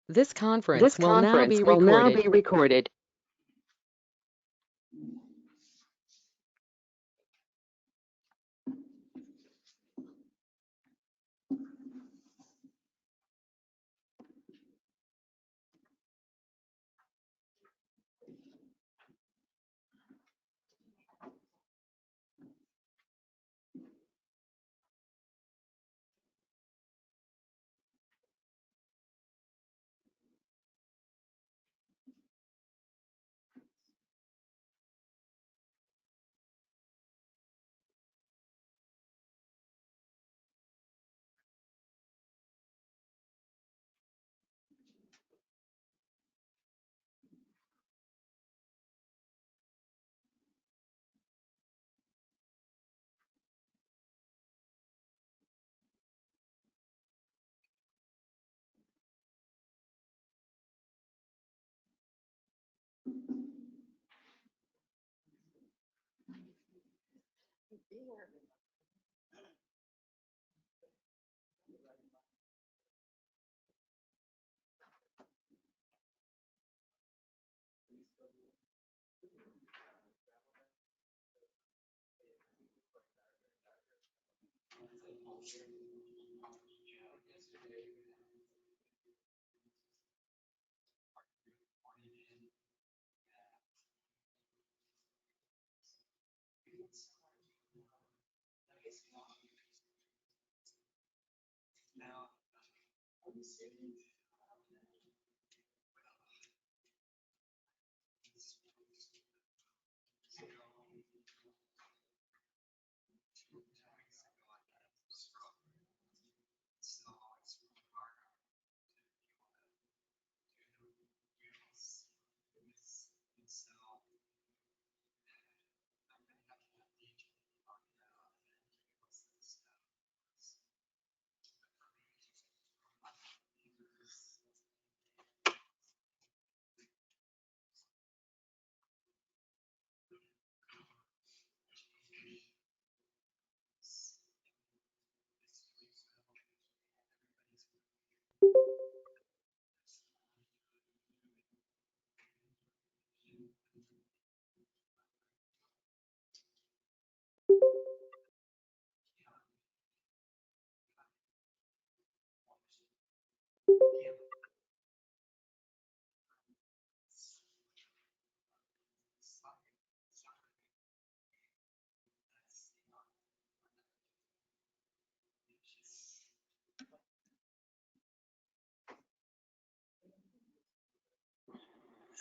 This conference will now be recorded.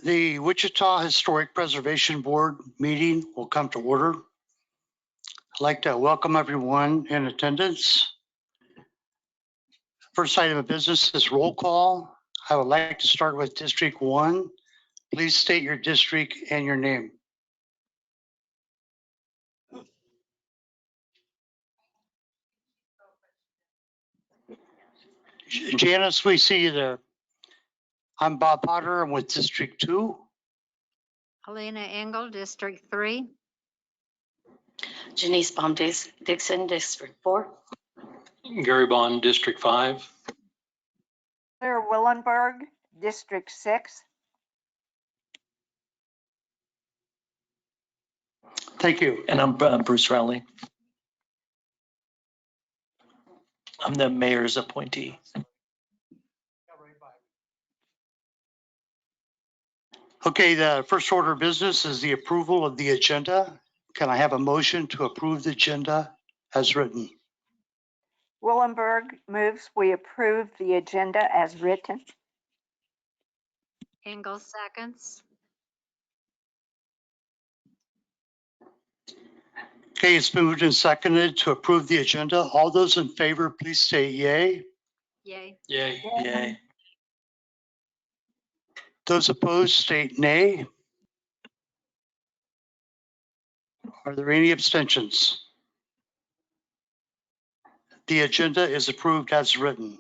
The Wichita Historic Preservation Board meeting will come to order. I'd like to welcome everyone in attendance. First item of business is roll call. I would like to start with District 1. Please state your district and your name. Janice, we see you there. I'm Bob Potter. I'm with District 2. Helena Engel, District 3. Janice Baum-Dixon, District 4. Gary Bond, District 5. Claire Willenberg, District 6. Thank you. And I'm Bruce Rowley. I'm the mayor's appointee. Okay, the first order of business is the approval of the agenda. Can I have a motion to approve the agenda as written? Willenberg moves we approve the agenda as written. Engel seconds. Okay, it's moved and seconded to approve the agenda. All those in favor, please say yay. Yay. Yay. Yay. Those opposed state nay. Are there any abstentions? The agenda is approved as written.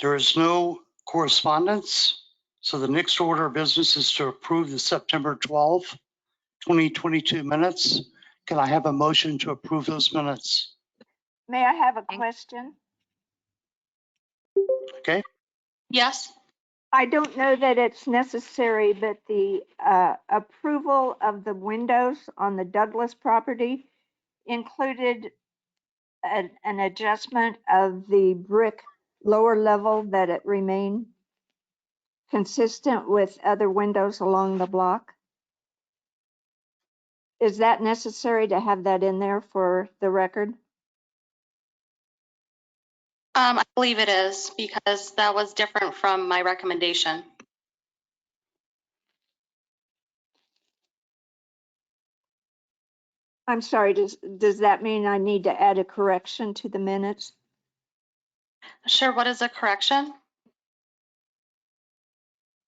There is no correspondence, so the next order of business is to approve the September 12, 2022 minutes. Can I have a motion to approve those minutes? May I have a question? Okay. Yes. I don't know that it's necessary, but the approval of the windows on the Douglas property included an adjustment of the brick lower level that it remain consistent with other windows along the block. Is that necessary to have that in there for the record? I believe it is because that was different from my recommendation. I'm sorry, does that mean I need to add a correction to the minutes? Sure. What is a correction?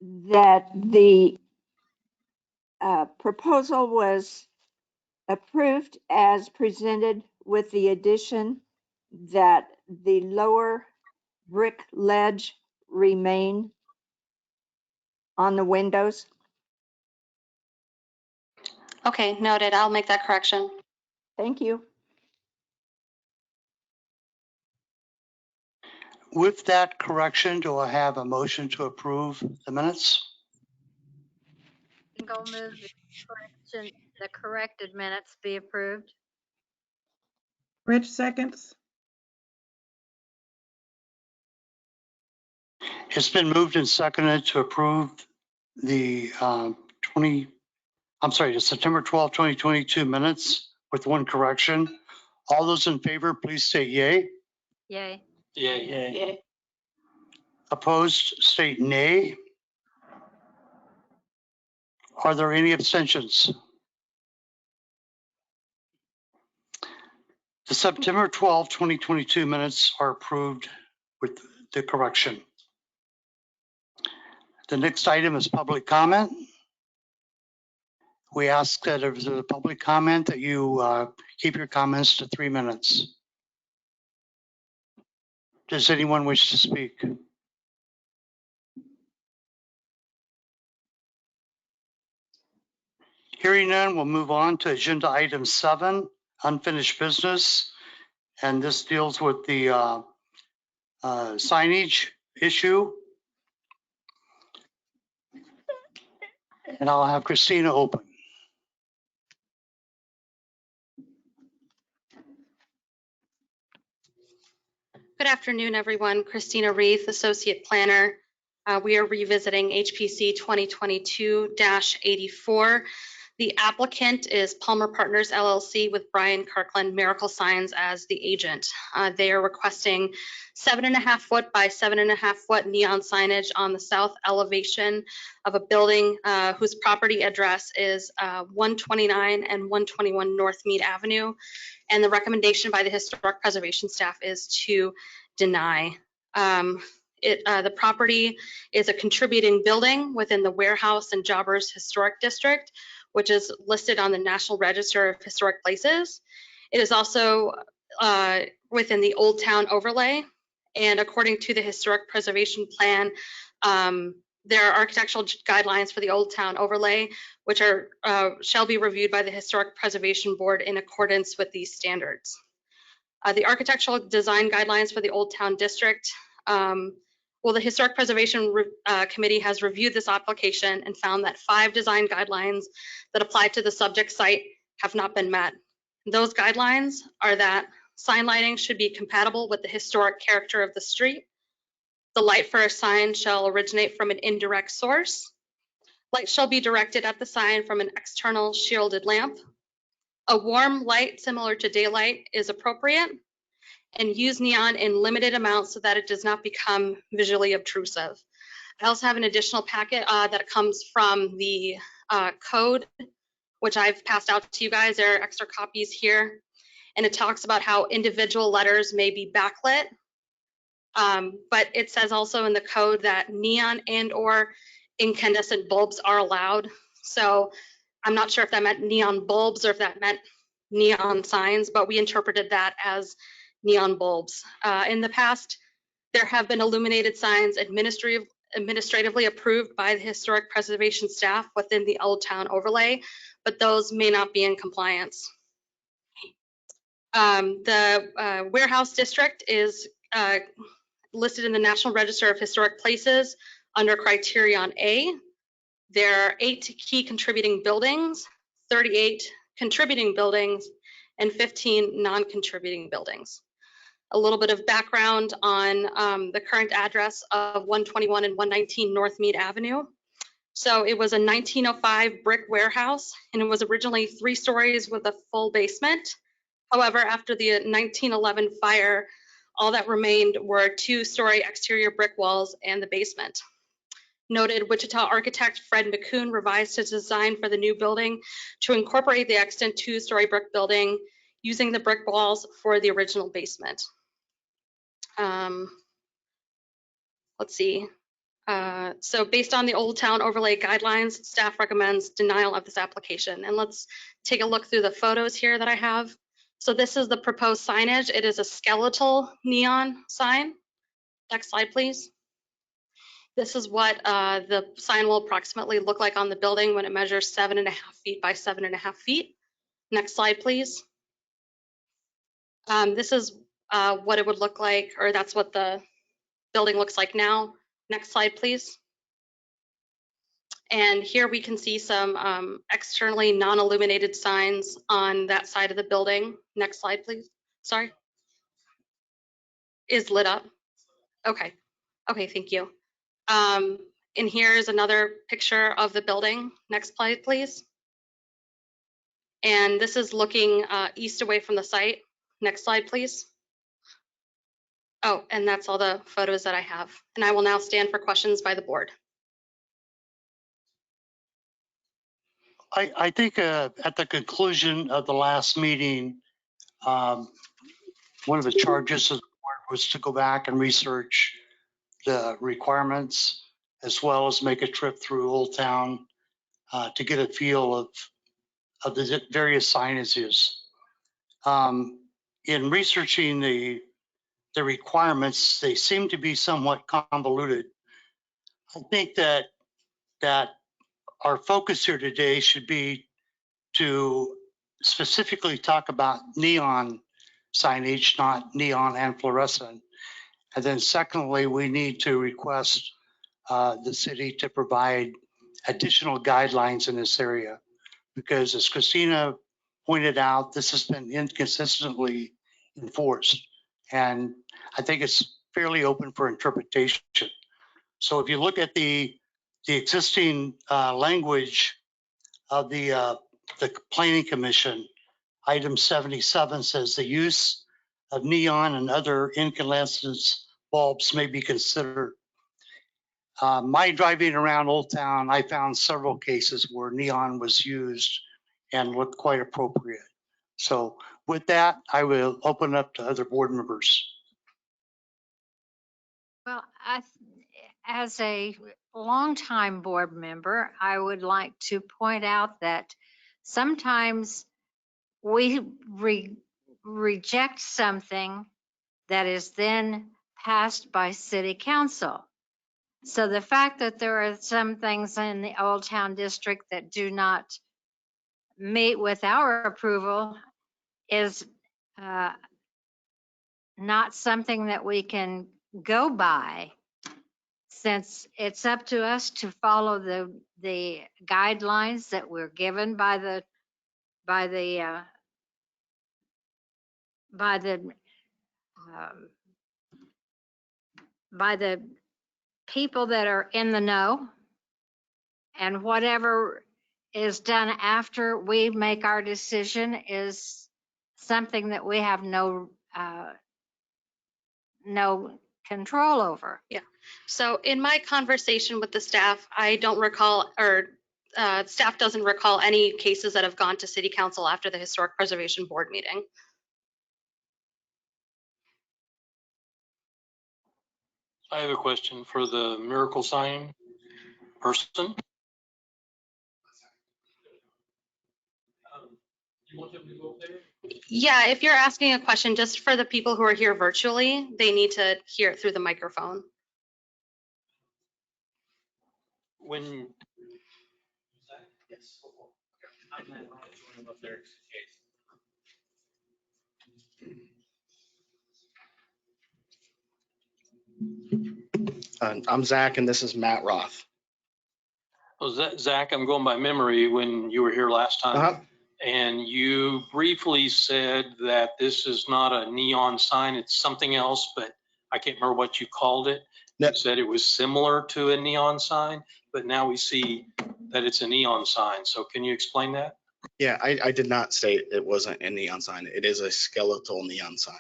That the proposal was approved as presented with the addition that the lower brick ledge remain on the windows. Okay, noted. I'll make that correction. Thank you. With that correction, do I have a motion to approve the minutes? Engel moves the corrected minutes be approved. Rich seconds. It's been moved and seconded to approve the the September 12, 2022 minutes with one correction. All those in favor, please state yay. Yay. Yay. Yay. Opposed, state nay. Are there any abstentions? The September 12, 2022 minutes are approved with the correction. The next item is public comment. We ask that if there's a public comment that you keep your comments to 3 minutes. Does anyone wish to speak? Hearing none, we'll move on to agenda item 7, unfinished business. And this deals with the signage issue. And I'll have Christina open. Good afternoon, everyone. Christina Reith, Associate Planner. We are revisiting HPC 2022-84. The applicant is Palmer Partners LLC with Brian Kirkland Miracle Signs as the agent. They are requesting 7.5 foot by 7.5 foot neon signage on the south elevation of a building whose property address is 129 and 121 North Mead Avenue. And the recommendation by the historic preservation staff is to deny. The property is a contributing building within the Warehouse and Jobbers Historic District, which is listed on the National Register of Historic Places. It is also within the Old Town overlay. And according to the Historic Preservation Plan, there are architectural guidelines for the Old Town overlay, which are shall be reviewed by the Historic Preservation Board in accordance with these standards. The architectural design guidelines for the Old Town District. The Historic Preservation Committee has reviewed this application and found that 5 design guidelines that apply to the subject site have not been met. Those guidelines are that sign lighting should be compatible with the historic character of the street. The light for a sign shall originate from an indirect source. Light shall be directed at the sign from an external shielded lamp. A warm light similar to daylight is appropriate, and use neon in limited amounts so that it does not become visually obtrusive. I also have an additional packet that comes from the code, which I've passed out to you guys. There are extra copies here, and it talks about how individual letters may be backlit. But it says also in the code that neon and or incandescent bulbs are allowed. So I'm not sure if that meant neon bulbs or if that meant neon signs, but we interpreted that as neon bulbs. In the past, there have been illuminated signs administratively approved by the historic preservation staff within the Old Town overlay, but those may not be in compliance. The warehouse district is listed in the National Register of Historic Places under Criterion A. There are 8 key contributing buildings, 38 contributing buildings, and 15 non-contributing buildings. A little bit of background on the current address of 121 and 119 North Mead Avenue. So it was a 1905 brick warehouse, and it was originally 3 stories with a full basement. However, after the 1911 fire, all that remained were 2-story exterior brick walls and the basement. Noted Wichita architect Fred McCoon revised his design for the new building to incorporate the extant 2-story brick building using the brick walls for the original basement. Let's see. So based on the Old Town Overlay Guidelines, staff recommends denial of this application. And let's take a look through the photos here that I have. So this is the proposed signage. It is a skeletal neon sign. Next slide, please. This is what the sign will approximately look like on the building when it measures 7.5 feet by 7.5 feet. Next slide, please. This is what it would look like, or that's what the building looks like now. Next slide, please. And here we can see some externally non-illuminated signs on that side of the building. Next slide, please. Sorry. Is lit up. Okay. Okay, thank you. And here's another picture of the building. Next slide, please. And this is looking east away from the site. Next slide, please. Oh, and that's all the photos that I have. And I will now stand for questions by the board. I think at the conclusion of the last meeting, one of the charges of the board was to go back and research the requirements, as well as make a trip through Old Town to get a feel of the various signages. In researching the requirements, they seem to be somewhat convoluted. I think that our focus here today should be to specifically talk about neon signage, not neon and fluorescent. And then secondly, we need to request the city to provide additional guidelines in this area, because as Christina pointed out, this has been inconsistently enforced. And I think it's fairly open for interpretation. So if you look at the existing language of the Planning Commission, item 77 says the use of neon and other incandescent bulbs may be considered. My driving around Old Town, I found several cases where neon was used and looked quite appropriate. So with that, I will open up to other board members. Well, as a longtime board member, I would like to point out that sometimes we reject something that is then passed by city council. So the fact that there are some things in the Old Town District that do not meet with our approval is not something that we can go by, since it's up to us to follow the guidelines that we're given by the people that are in the know, and whatever is done after we make our decision is something that we have no control over. Yeah. So in my conversation with the staff, I don't recall, or staff doesn't recall any cases that have gone to city council after the Historic Preservation Board meeting. I have a question for the miracle sign person. You want them to go up there? Yeah, if you're asking a question just for the people who are here virtually, they need to hear it through the microphone. When Yes. I'm not going up there. I'm Zach, and this is Matt Roth. Well, Zach, I'm going by memory when you were here last time. Uh-huh. And you briefly said that this is not a neon sign, it's something else, but I can't remember what you called it. No. You said it was similar to a neon sign, but now we see that it's a neon sign. So can you explain that? Yeah, I did not state it wasn't a neon sign. It is a skeletal neon sign.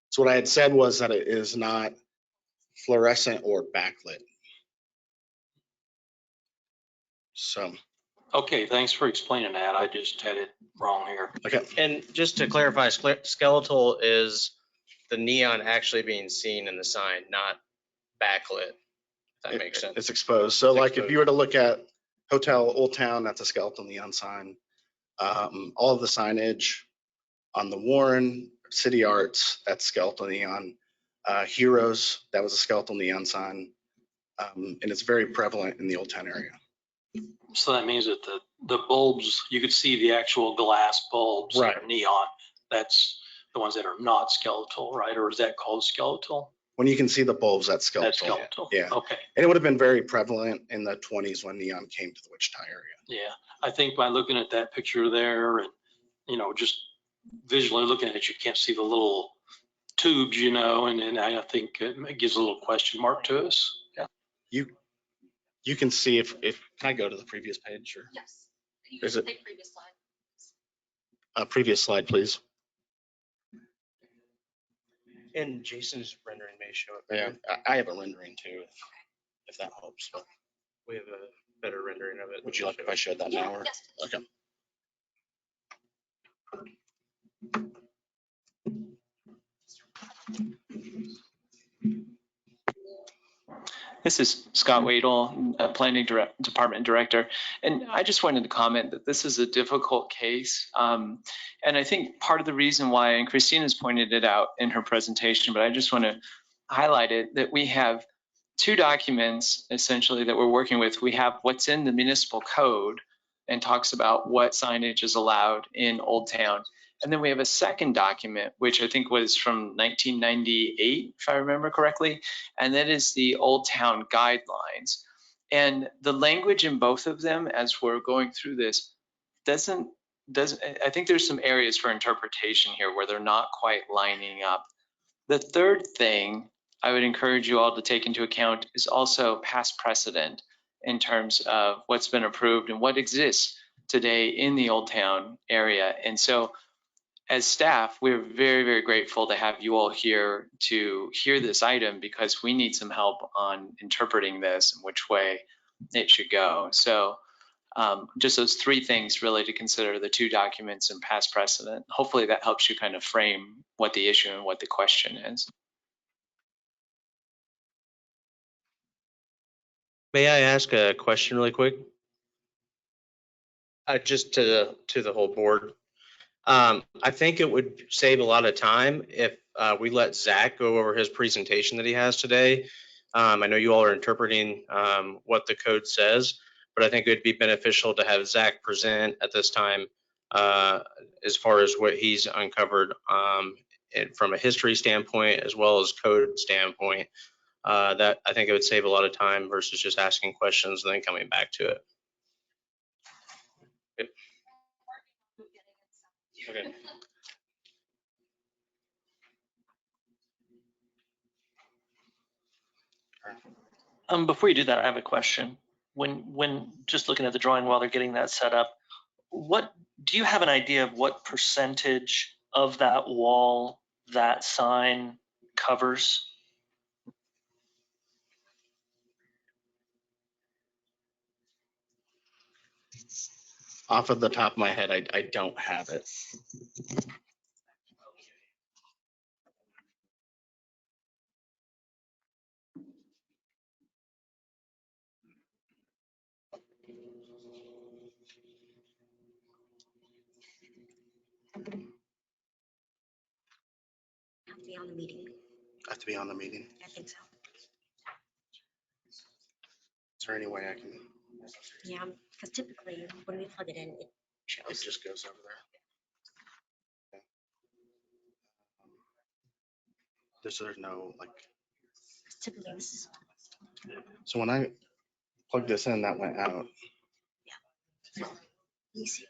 So what I had said was that it is not fluorescent or backlit. So, Okay, thanks for explaining that. I just had it wrong here. okay. And just to clarify, skeletal is the neon actually being seen in the sign, not backlit. If that makes sense. It's exposed. So It's like exposed. if you were to look at Hotel Old Town, that's a skeletal neon sign. All of the signage on the Warren, City Arts, that's skeletal neon. Heroes, that was a skeletal neon sign. And it's very prevalent in the Old Town area. So that means that the bulbs, you could see the actual glass bulbs that Right. are neon. That's the ones that are not skeletal, right? Or is that called skeletal? When you can see the bulbs, that's skeletal. That's skeletal. Yeah. Okay. And it would have been very prevalent in the 20s when neon came to the Wichita area. Yeah. I think by looking at that picture there and, just visually looking at it, you can't see the little tubes, and I think it gives a little question mark to us. Yeah. You can see if can I go to the previous page? Or? Yes. Is it previous slide? Previous slide, please. And Jason's rendering may show it. Yeah, I have a rendering too, if that helps. But We have a better rendering of it. would you like if I showed that now? Or? Yes. Okay. This is Scott Wadle, Planning Department Director. And I just wanted to comment that this is a difficult case. And I think part of the reason why, and Christina's pointed it out in her presentation, but I just want to highlight it, that we have two documents essentially that we're working with. We have what's in the municipal code and talks about what signage is allowed in Old Town. And then we have a second document, which I think was from 1998, if I remember correctly, and that is the Old Town Guidelines. And the language in both of them, as we're going through this, doesn't. I think there's some areas for interpretation here where they're not quite lining up. The third thing I would encourage you all to take into account is also past precedent in terms of what's been approved and what exists today in the Old Town area. And so as staff, we're very, very grateful to have you all here to hear this item because we need some help on interpreting this and which way it should go. So just those three things really to consider, the two documents and past precedent. Hopefully that helps you kind of frame what the issue and what the question is. May I ask a question really quick? Just to the whole board. I think it would save a lot of time if we let Zach go over his presentation that he has today. I know you all are interpreting what the code says, but I think it would be beneficial to have Zach present at this time as far as what he's uncovered from a history standpoint as well as code standpoint. That I think it would save a lot of time versus just asking questions and then coming back to it. Okay. Before you do that, I have a question. When just looking at the drawing while they're getting that set up, do you have an idea of what percentage of that wall that sign covers? Off of the top of my head, I don't have it. Have to be on the meeting. Have to be on the meeting. I think so. Is there any way I can? Yeah, because typically when we plug it in, it It shows. just goes over there. There's no like. Typically, this is So when I plugged this in, that went out. easy.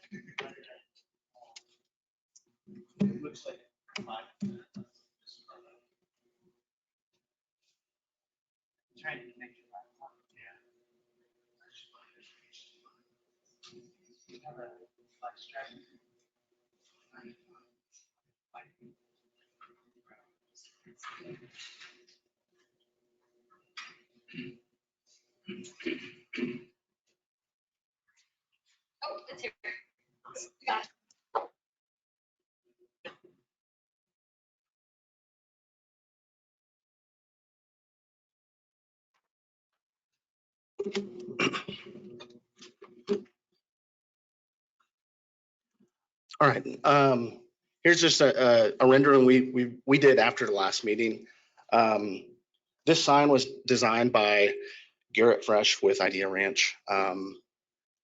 Oh, it's here. Got it. All right. Here's just a rendering we did after the last meeting. This sign was designed by Garrett Fresh with Idea Ranch.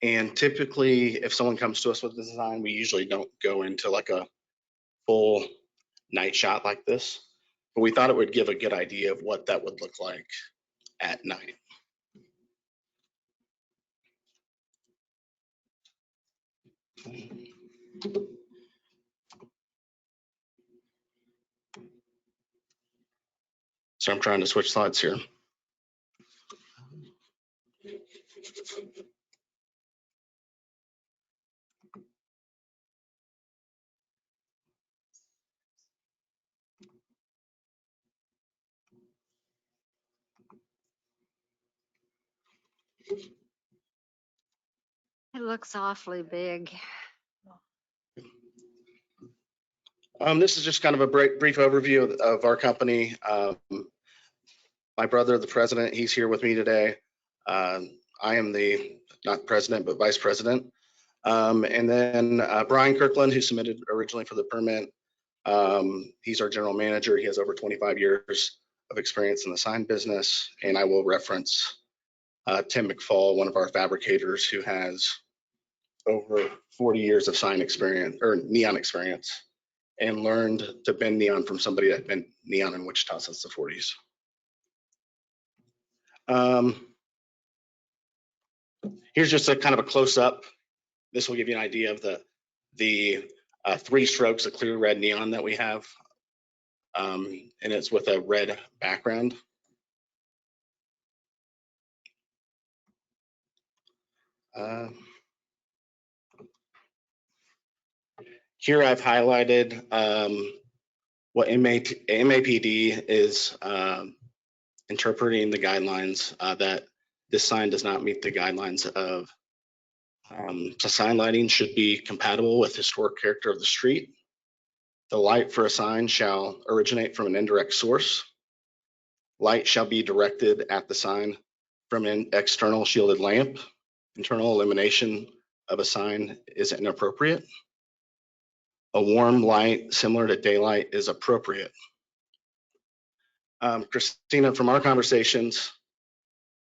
And typically, if someone comes to us with the design, we usually don't go into like a full night shot like this. But we thought it would give a good idea of what that would look like at night. So I'm trying to switch slides here. It looks awfully big. This is just kind of a brief overview of our company. My brother, the president, he's here with me today. I am the, not president, but vice president. And then Brian Kirkland, who submitted originally for the permit. He's our general manager. He has over 25 years of experience in the sign business. And I will reference Tim McFall, one of our fabricators who has over 40 years of sign experience or neon experience and learned to bend neon from somebody that bent neon in Wichita since the 40s. Here's just a kind of a close up. This will give you an idea of the 3 strokes of clear red neon that we have. And it's with a red background. Here I've highlighted what MAPD is interpreting the guidelines that this sign does not meet the guidelines of the sign lighting should be compatible with historic character of the street. The light for a sign shall originate from an indirect source. Light shall be directed at the sign from an external shielded lamp. Internal illumination of a sign is inappropriate. A warm light similar to daylight is appropriate. Christina, from our conversations,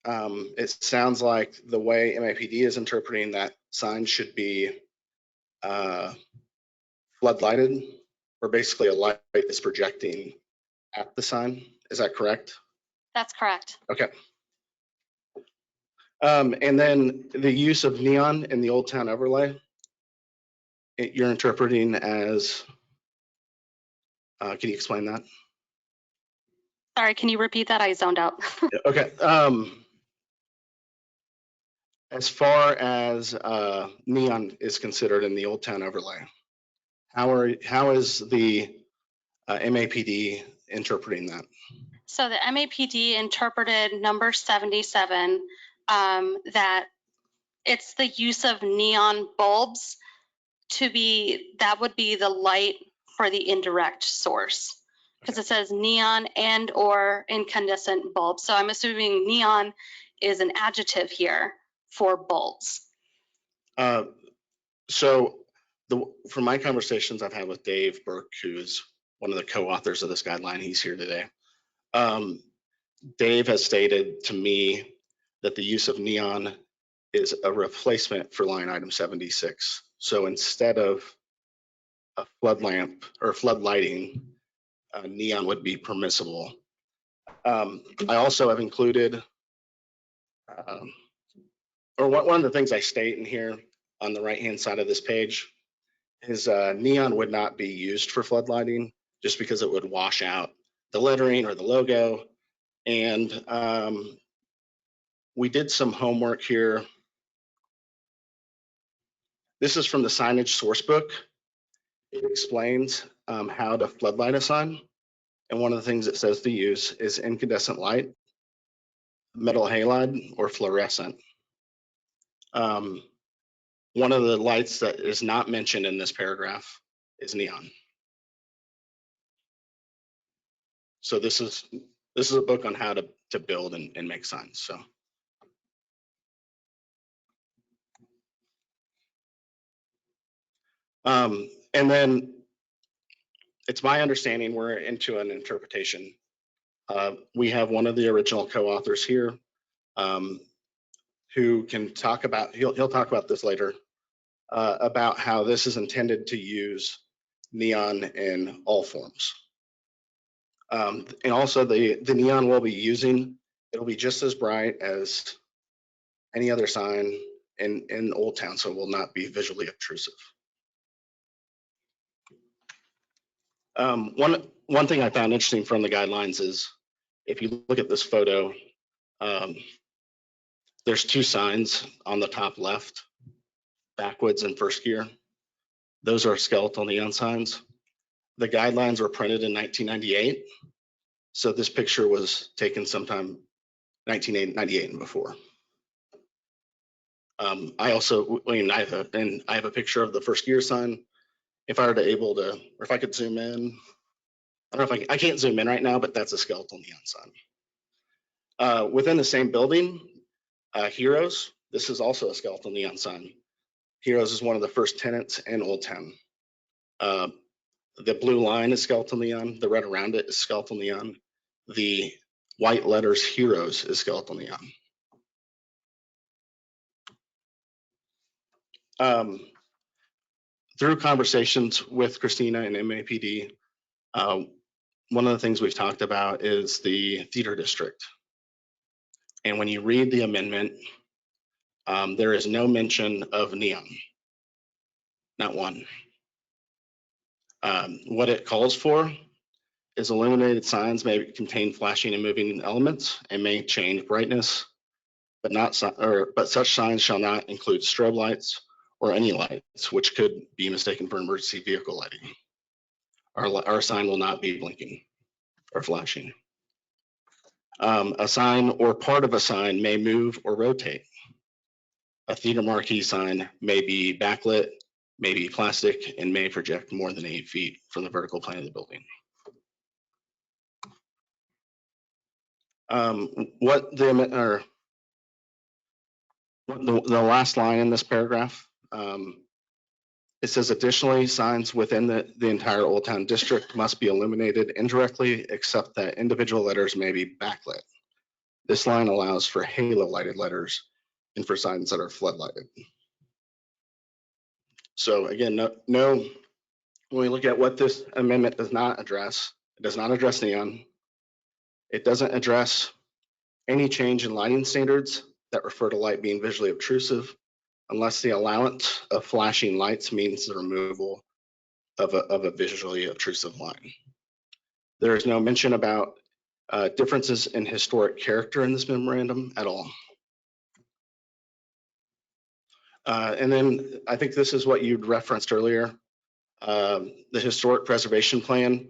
it sounds like the way MAPD is interpreting that sign should be floodlighted, where basically a light is projecting at the sign. Is that correct? That's correct. Okay. And then the use of neon in the Old Town overlay, you're interpreting as, can you explain that? Sorry, can you repeat that? I zoned out. Okay. As far as neon is considered in the Old Town overlay, how is the MAPD interpreting that? So the MAPD interpreted number 77 that it's the use of neon bulbs to be, that would be the light for the indirect source. Because it says neon and or incandescent bulbs. So I'm assuming neon is an adjective here for bulbs. So from my conversations I've had with Dave Burke, who is one of the co-authors of this guideline, he's here today. Dave has stated to me that the use of neon is a replacement for line item 76. So instead of a flood lamp or flood lighting, neon would be permissible. I also have included, or one of the things I state in here on the right-hand side of this page is neon would not be used for flood lighting just because it would wash out the lettering or the logo. And we did some homework here. This is from the signage source book. It explains how to floodlight a sign. And one of the things it says to use is incandescent light, metal halide, or fluorescent. One of the lights that is not mentioned in this paragraph is neon. So this is a book on how to build and make signs. So. And then it's my understanding we're into an interpretation. We have one of the original co-authors here who can talk about, he'll talk about this later, about how this is intended to use neon in all forms. And also the neon we'll be using, it'll be just as bright as any other sign in Old Town, so it will not be visually obtrusive. One thing I found interesting from the guidelines is if you look at this photo, there's two signs on the top left, backwoods and first gear. Those are skeletal neon signs. The guidelines were printed in 1998. So this picture was taken sometime 1998 and before. I also, I have a picture of the first gear sign. If I were to able to, or if I could zoom in, I don't know if I can't zoom in right now, but that's a skeletal neon sign. Within the same building, Heroes, this is also a skeletal neon sign. Heroes is one of the first tenants in Old Town. The blue line is skeletal neon. The red around it is skeletal neon. The white letters Heroes is skeletal neon. Through conversations with Christina and MAPD, one of the things we've talked about is the theater district. And when you read the amendment, there is no mention of neon, not one. What it calls for is illuminated signs may contain flashing and moving elements and may change brightness, but such signs shall not include strobe lights or any lights which could be mistaken for emergency vehicle lighting. Our sign will not be blinking or flashing. A sign or part of a sign may move or rotate. A theater marquee sign may be backlit, may be plastic, and may project more than 8 feet from the vertical plane of the building. The last line in this paragraph, it says additionally, signs within the entire Old Town district must be illuminated indirectly, except that individual letters may be backlit. This line allows for halo lighted letters and for signs that are floodlighted. So again, no, when we look at what this amendment does not address, it does not address neon. It doesn't address any change in lighting standards that refer to light being visually obtrusive, unless the allowance of flashing lights means the removal of a visually obtrusive line. There is no mention about differences in historic character in this memorandum at all. And then I think this is what you'd referenced earlier, the historic preservation plan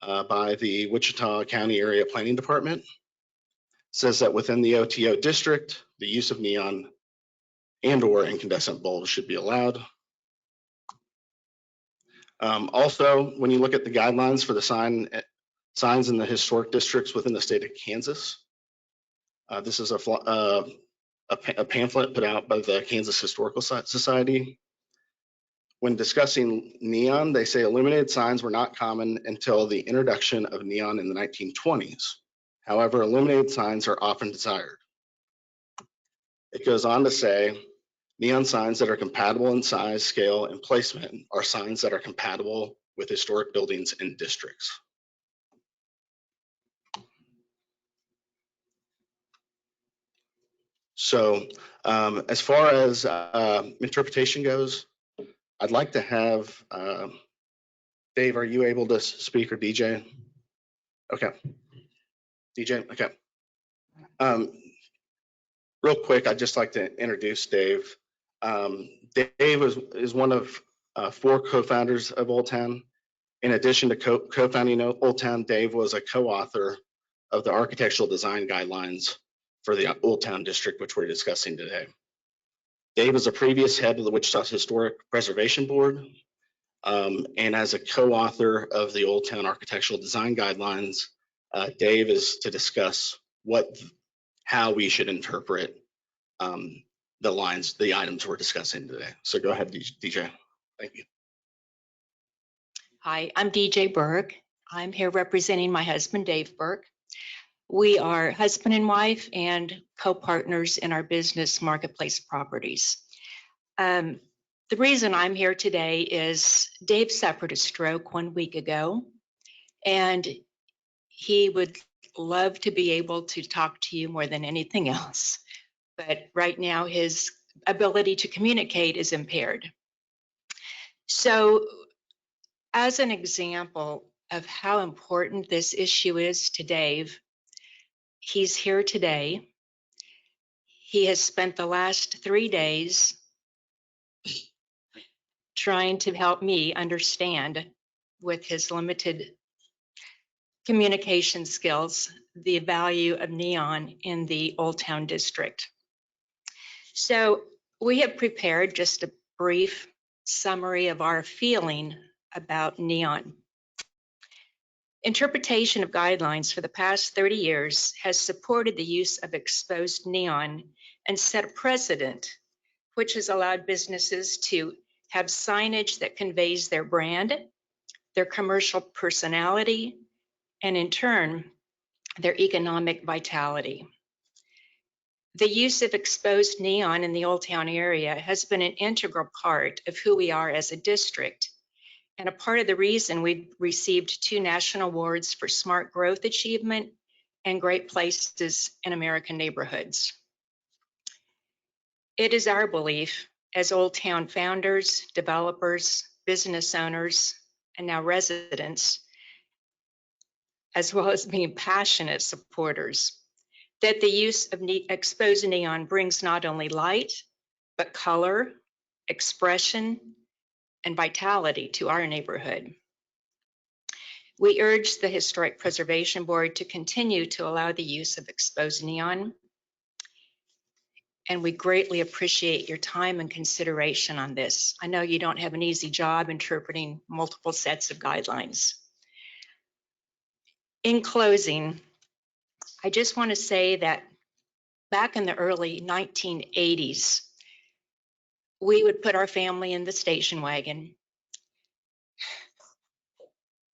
by the Wichita County Area Planning Department says that within the OTO district, the use of neon and/or incandescent bulbs should be allowed. Also, when you look at the guidelines for the signs in the historic districts within the state of Kansas, this is a pamphlet put out by the Kansas Historical Society. When discussing neon, they say illuminated signs were not common until the introduction of neon in the 1920s. However, illuminated signs are often desired. It goes on to say, neon signs that are compatible in size, scale, and placement are signs that are compatible with historic buildings and districts. So as far as interpretation goes, I'd like to have, Dave, are you able to speak, or DJ? Okay. DJ, okay. Real quick, I'd just like to introduce Dave. Dave is one of 4 co-founders of Old Town. In addition to co-founding Old Town, Dave was a co-author of the architectural design guidelines for the Old Town district, which we're discussing today. Dave was a previous head of the Wichita Historic Preservation Board, and as a co-author of the Old Town architectural design guidelines, Dave is to discuss how we should interpret the items we're discussing today. So go ahead, DJ. Thank you. Hi, I'm DJ Berg. I'm here representing my husband, Dave Berg. We are husband and wife and co-partners in our business, Marketplace Properties. The reason I'm here today is Dave suffered a stroke 1 week ago, and he would love to be able to talk to you more than anything else. But right now his ability to communicate is impaired. So as an example of how important this issue is to Dave, he's here today. He has spent the last 3 days trying to help me understand, with his limited communication skills, the value of neon in the Old Town district. So we have prepared just a brief summary of our feeling about neon. Interpretation of guidelines for the past 30 years has supported the use of exposed neon and set a precedent, which has allowed businesses to have signage that conveys their brand, their commercial personality, and in turn, their economic vitality. The use of exposed neon in the Old Town area has been an integral part of who we are as a district, and a part of the reason we've received 2 national awards for smart growth achievement and great places in American neighborhoods. It is our belief as Old Town founders, developers, business owners, and now residents, as well as being passionate supporters, that the use of exposed neon brings not only light, but color, expression, and vitality to our neighborhood. We urge the Historic Preservation Board to continue to allow the use of exposed neon, and we greatly appreciate your time and consideration on this. I know you don't have an easy job interpreting multiple sets of guidelines. In closing, I just want to say that back in the early 1980s, we would put our family in the station wagon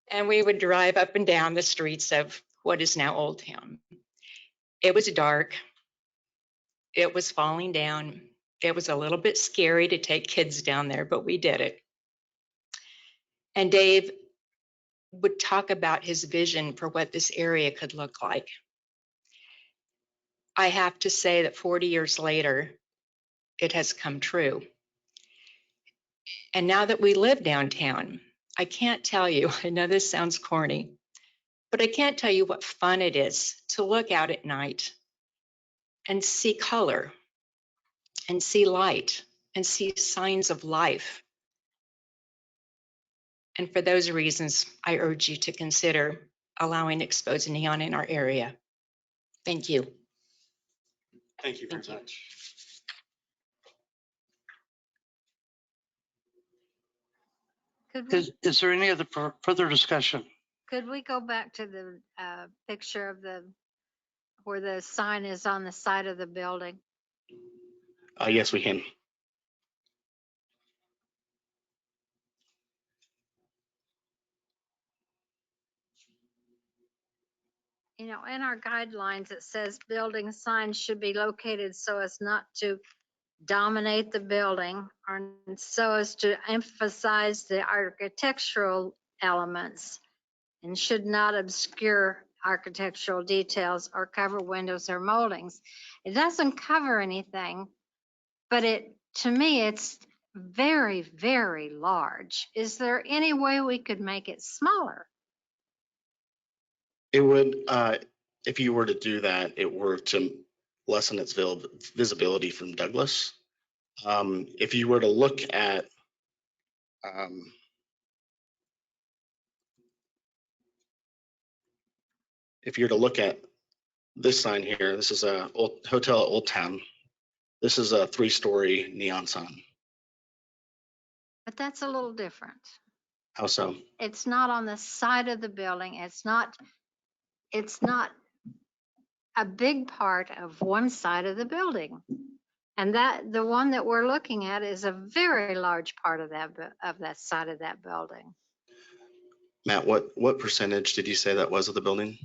and we would drive up and down the streets of what is now Old Town. It was dark. It was falling down. It was a little bit scary to take kids down there, but we did it. And Dave would talk about his vision for what this area could look like. I have to say that 40 years later, it has come true. And now that we live downtown, I can't tell you, I know this sounds corny, but I can't tell you what fun it is to look out at night and see color and see light and see signs of life. And for those reasons, I urge you to consider allowing exposed neon in our area. Thank you. Thank you very much. Is there any other further discussion? Could we go back to the picture of where the sign is on the side of the building? Yes, we can. You know, in our guidelines, it says building signs should be located so as not to dominate the building or so as to emphasize the architectural elements and should not obscure architectural details or cover windows or moldings. It doesn't cover anything, but to me, it's very, very large. Is there any way we could make it smaller? It would, if you were to do that, it were to lessen its visibility from Douglas. If you were to look at, if you're to look at this sign here, this is a hotel at Old Town. This is a 3-story neon sign. But that's a little different. How so? It's not on the side of the building. It's not a big part of one side of the building. And that the one that we're looking at is a very large part of that side of that building. Matt, what percentage did you say that was of the building?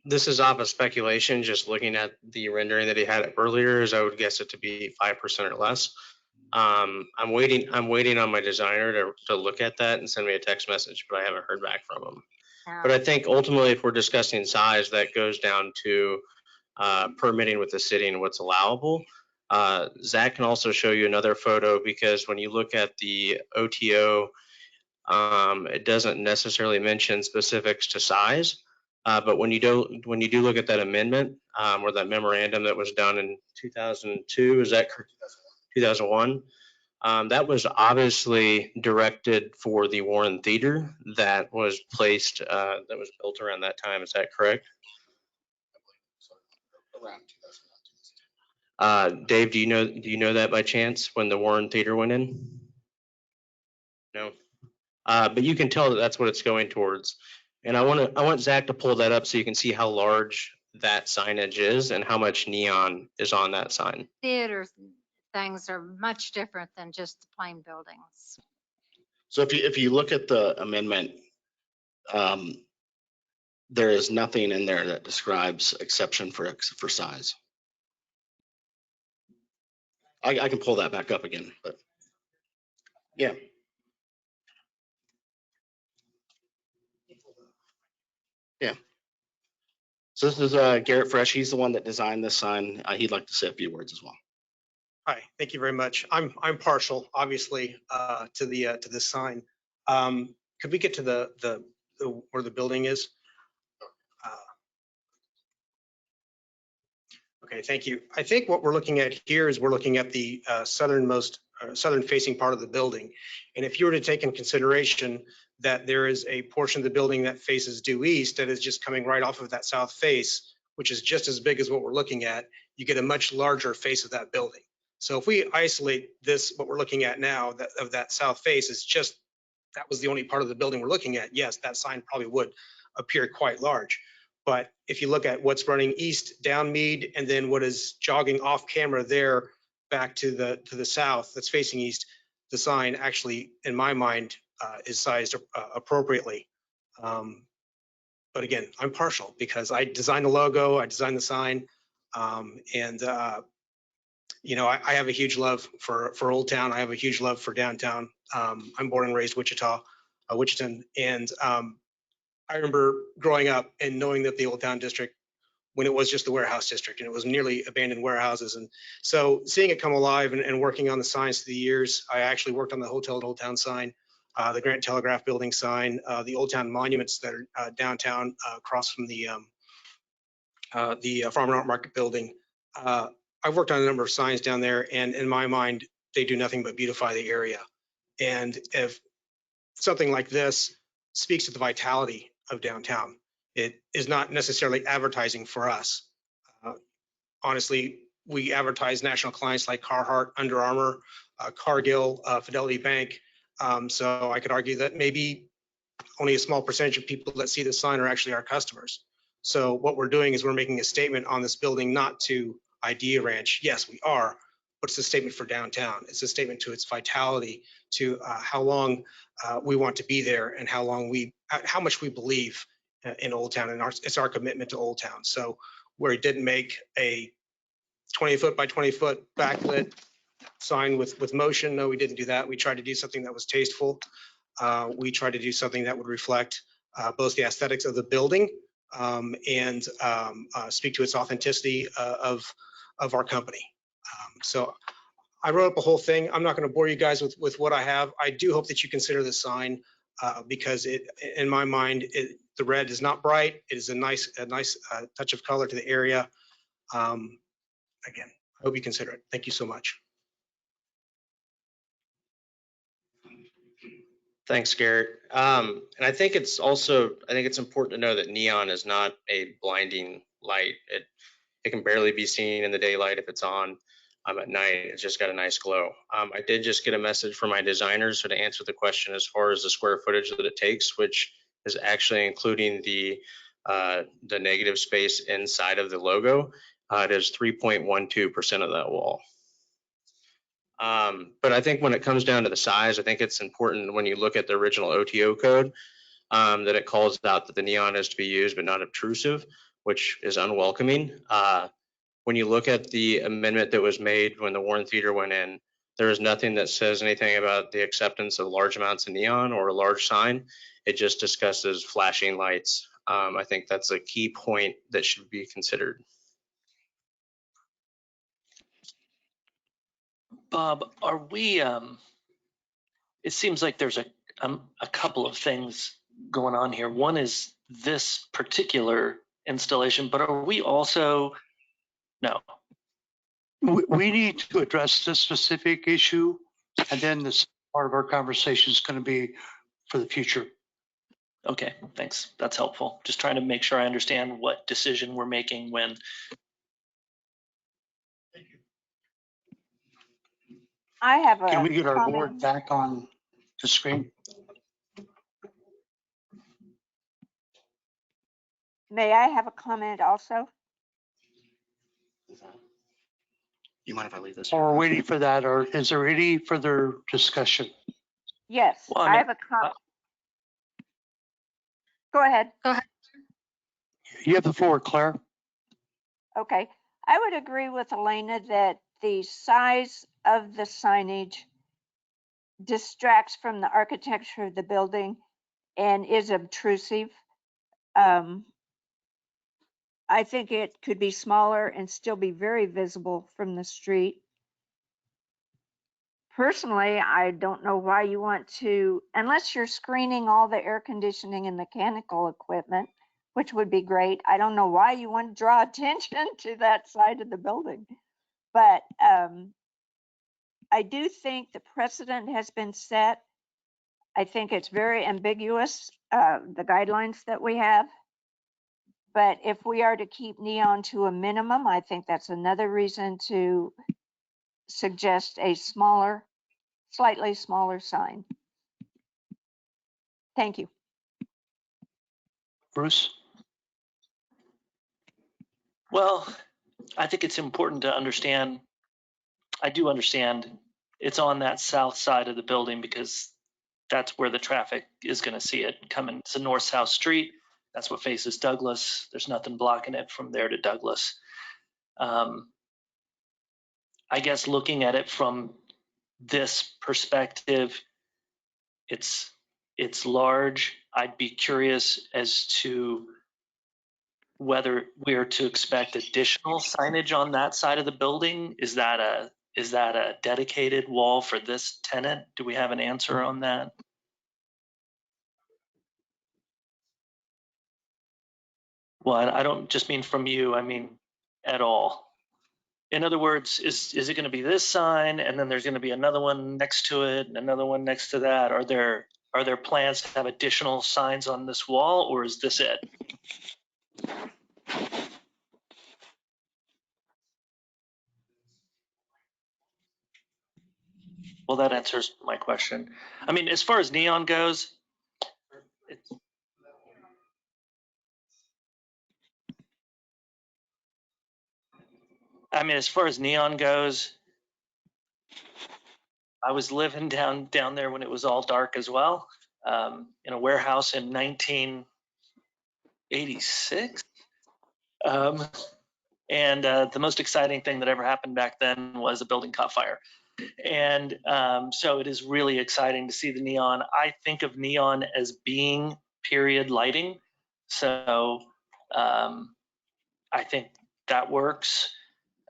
This is off of speculation, just looking at the rendering that he had earlier, as I would guess it to be 5% or less. I'm waiting on my designer to look at that and send me a text message, but I haven't heard back from him. But I think ultimately, if we're discussing size, that goes down to permitting with the city and what's allowable. Zach can also show you another photo, because when you look at the OTO, it doesn't necessarily mention specifics to size. But when you do look at that amendment, or that memorandum that was done in 2002, is that 2001? That was obviously directed for the Warren Theater that was placed, that was built around that time. Is that correct? Around 2000. Dave, do you know that by chance, when the Warren Theater went in? No. But you can tell that that's what it's going towards. And I want Zach to pull that up so you can see how large that signage is and how much neon is on that sign. Theater things are much different than just the plain buildings. So if you look at the amendment, there is nothing in there that describes exception for size. I can pull that back up again, but yeah. Yeah. So this is Garrett Fresh. He's the one that designed this sign. He'd like to say a few words as well. Hi, thank you very much. I'm partial, obviously, to this sign. Could we get to the where the building is? Okay, thank you. I think what we're looking at here is we're looking at the southern facing part of the building. And if you were to take in consideration that there is a portion of the building that faces due east that is just coming right off of that south face, which is just as big as what we're looking at, you get a much larger face of that building. So if we isolate this, what we're looking at now, of that south face is just, that was the only part of the building we're looking at, yes, that sign probably would appear quite large. But if you look at what's running east down Mead, and then what is jogging off camera there back to the south that's facing east, the sign actually, in my mind, is sized appropriately. But again, I'm partial because I designed the logo, I designed the sign, and you know, I have a huge love for Old Town. I have a huge love for downtown. I'm born and raised Wichita, Wichitan, and I remember growing up and knowing that the Old Town district, when it was just the warehouse district and it was nearly abandoned warehouses. And so seeing it come alive and working on the signs through the years, I actually worked on the Hotel at Old Town sign, the Grant Telegraph Building sign, the Old Town monuments that are downtown across from the Farm and Art Market building. I've worked on a number of signs down there, and in my mind, they do nothing but beautify the area. And if something like this speaks to the vitality of downtown, it is not necessarily advertising for us. Honestly, we advertise national clients like Carhartt, Under Armour, Cargill, Fidelity Bank. So I could argue that maybe only a small percentage of people that see this sign are actually our customers. So what we're doing is we're making a statement on this building, not to Idea Ranch. Yes, we are, but it's a statement for downtown. It's a statement to its vitality, to how long we want to be there, and how much we believe in Old Town, and it's our commitment to Old Town. So where we didn't make a 20 foot by 20 foot backlit sign with motion. No, we didn't do that. We tried to do something that was tasteful. We tried to do something that would reflect both the aesthetics of the building and speak to its authenticity of our company. So I wrote up a whole thing. I'm not going to bore you guys with what I have. I do hope that you consider the sign because it, in my mind, the red is not bright. It is a nice touch of color to the area. Again, I hope you consider it. Thank you so much. Thanks, Garrett. And I think it's important to know that neon is not a blinding light. It can barely be seen in the daylight if it's on. At night, it's just got a nice glow. I did just get a message from my designers, so to answer the question as far as the square footage that it takes, which is actually including the negative space inside of the logo, it is 3.12% of that wall. But I think when it comes down to the size, I think it's important when you look at the original OTO code that it calls out that the neon is to be used but not obtrusive, which is unwelcoming. When you look at the amendment that was made when the Warren Theater went in, there is nothing that says anything about the acceptance of large amounts of neon or a large sign. It just discusses flashing lights. I think that's a key point that should be considered. Bob, are we, it seems like there's a couple of things going on here. One is this particular installation, but are we also, no. We need to address this specific issue, and then this part of our conversation is going to be for the future. Okay, thanks. That's helpful. Just trying to make sure I understand what decision we're making when. I have a Can we get our comment. board back on the screen? May I have a comment also? You mind if I leave this? Or we're waiting for that, or is there any further discussion? Yes, Well, I have a comment. Go ahead. Go ahead. You have the floor, Claire. Okay, I would agree with Elena that the size of the signage distracts from the architecture of the building and is obtrusive. I think it could be smaller and still be very visible from the street. Personally, I don't know why you want to, unless you're screening all the air conditioning and mechanical equipment, which would be great. I don't know why you want to draw attention to that side of the building. But I do think the precedent has been set. I think it's very ambiguous, the guidelines that we have. But if we are to keep neon to a minimum, I think that's another reason to suggest a smaller, slightly smaller sign. Thank you. Bruce? Well, I think it's important to understand, I do understand it's on that south side of the building because that's where the traffic is going to see it coming. It's a north-south street. That's what faces Douglas. There's nothing blocking it from there to Douglas. I guess looking at it from this perspective, it's large. I'd be curious as to whether we are to expect additional signage on that side of the building. Is that a dedicated wall for this tenant? Do we have an answer on that? Well, I don't just mean from you, I mean at all. In other words, is it going to be this sign and then there's going to be another one next to it and another one next to that? Are there plans to have additional signs on this wall, or is this it? Well, that answers my question. I mean, as far as neon goes, as far as neon goes, I was living down there when it was all dark as well, in a warehouse in 1986. And the most exciting thing that ever happened back then was a building caught fire. And so it is really exciting to see the neon. I think of neon as being period lighting. So I think that works.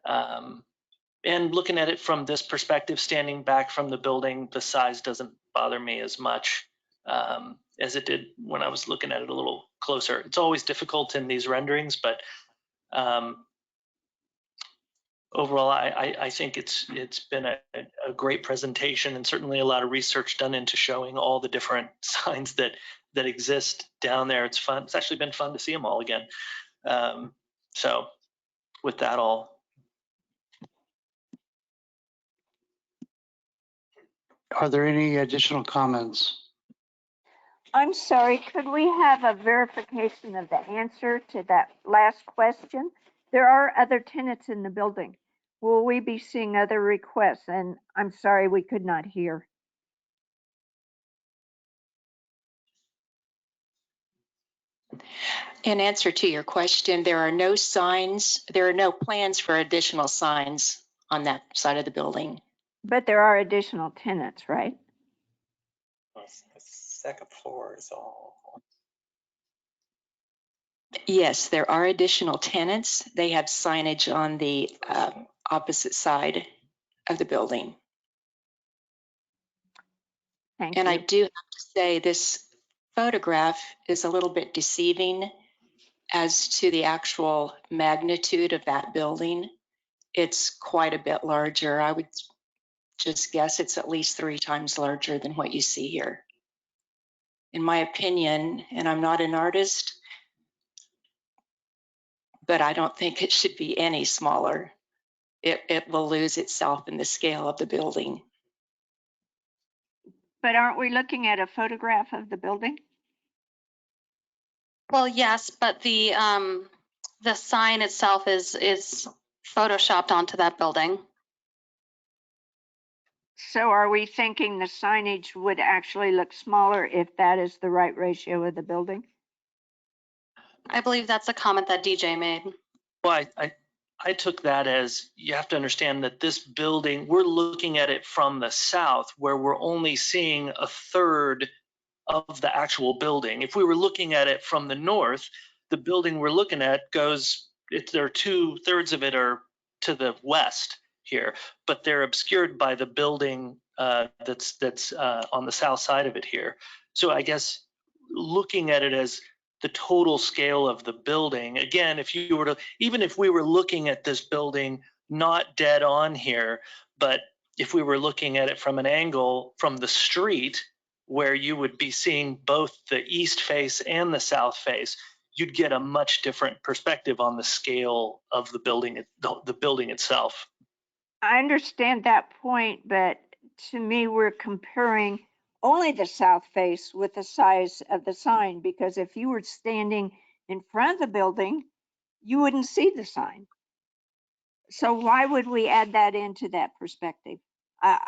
And looking at it from this perspective, standing back from the building, the size doesn't bother me as much as it did when I was looking at it a little closer. It's always difficult in these renderings, but overall, I think it's been a great presentation, and certainly a lot of research done into showing all the different signs that exist down there. It's fun. It's actually been fun to see them all again. So with that all. Are there any additional comments? I'm sorry, could we have a verification of the answer to that last question? There are other tenants in the building. Will we be seeing other requests? And I'm sorry, we could not hear. In answer to your question, there are no signs, there are no plans for additional signs on that side of the building. But there are additional tenants, right? The second floor is all. Yes, there are additional tenants. They have signage on the opposite side of the building. Thank And you. I do have to say this photograph is a little bit deceiving as to the actual magnitude of that building. It's quite a bit larger. I would just guess it's at least 3 times larger than what you see here. In my opinion, and I'm not an artist, but I don't think it should be any smaller. It will lose itself in the scale of the building. But aren't we looking at a photograph of the building? Well, yes, but the sign itself is photoshopped onto that building. So are we thinking the signage would actually look smaller if that is the right ratio of the building? I believe that's a comment that DJ made. Well, I took that as you have to understand that this building, we're looking at it from the south where we're only seeing a third of the actual building. If we were looking at it from the north, the building we're looking at goes, there are 2/3 of it are to the west here, but they're obscured by the building that's on the south side of it here. So I guess looking at it as the total scale of the building, again, if you were to, even if we were looking at this building not dead on here, but if we were looking at it from an angle from the street where you would be seeing both the east face and the south face, you'd get a much different perspective on the scale of the building, the building itself. I understand that point, but to me, we're comparing only the south face with the size of the sign, because if you were standing in front of the building, you wouldn't see the sign. So why would we add that into that perspective? I'm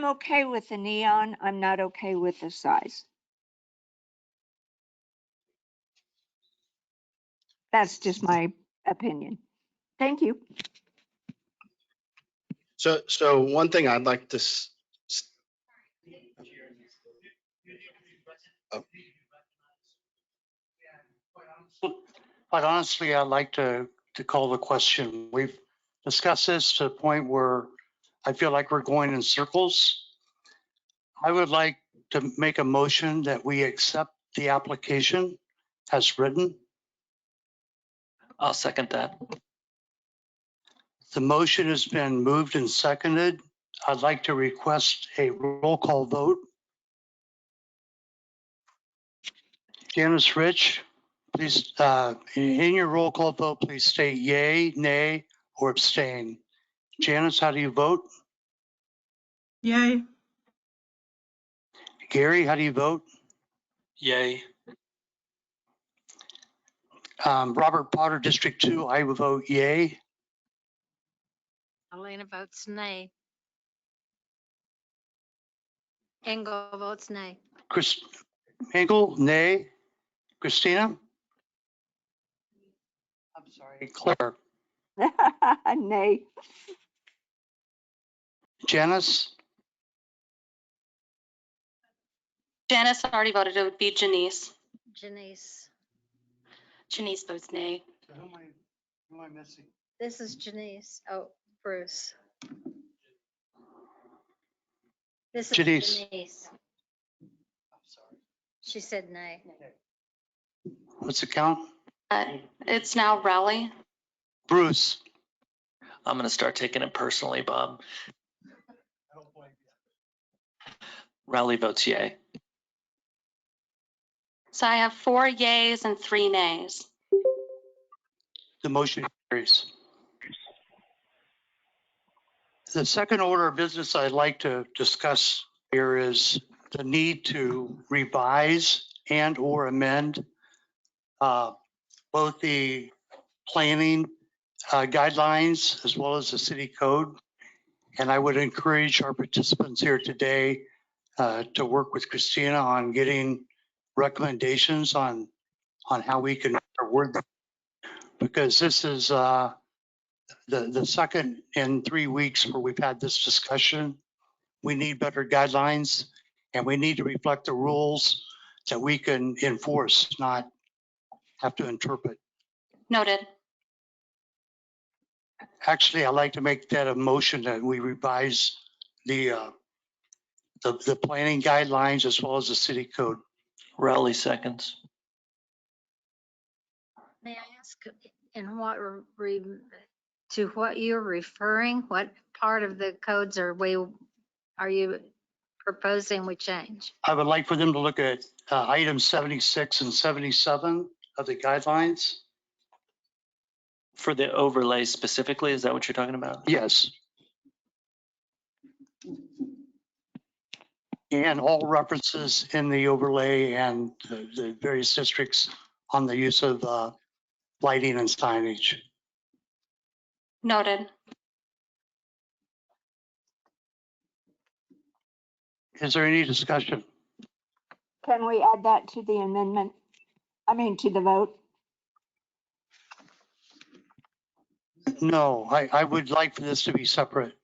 okay with the neon. I'm not okay with the size. That's just my opinion. Thank you. So one thing I'd like to Quite honestly, I'd like to call the question. We've discussed this to the point where I feel like we're going in circles. I would like to make a motion that we accept the application as written. I'll second that. The motion has been moved and seconded. I'd like to request a roll call vote. Janice Rich, please, in your roll call vote, please state yay, nay, or abstain. Janice, how do you vote? Yay. Gary, how do you vote? Yay. Robert Potter, District 2, I would vote yay. Elena votes nay. Engel votes nay. Chris Engel, nay. Christina? I'm sorry, Claire. Nay. Janice, Janice already voted. It would be Janice. Janice. Janice votes nay. who am I missing? This is Janice. Oh, Bruce. This is Janice. Janice. She said nay. What's the count? It's now Raleigh. Bruce. I'm going to start taking it personally, Bob. Raleigh votes yay. So I have 4 yays and 3 nays. The motion carries. The second order of business I'd like to discuss here is the need to revise and or amend both the planning guidelines as well as the city code. And I would encourage our participants here today to work with Christina on getting recommendations on how we can word them. Because this is the second in 3 weeks where we've had this discussion. We need better guidelines and we need to reflect the rules that we can enforce, not have to interpret. Noted. Actually, I'd like to make that a motion that we revise the planning guidelines as well as the city code. Raleigh seconds. May I ask in what to what you're referring? What part of the codes are you proposing we change? I would like for them to look at items 76 and 77 of the guidelines. For the overlay specifically, is that what you're talking about? Yes. And all references in the overlay and the various districts on the use of lighting and signage. Noted. Is there any discussion? Can we add that to the amendment? I mean, to the vote? No, I would like for this to be separate.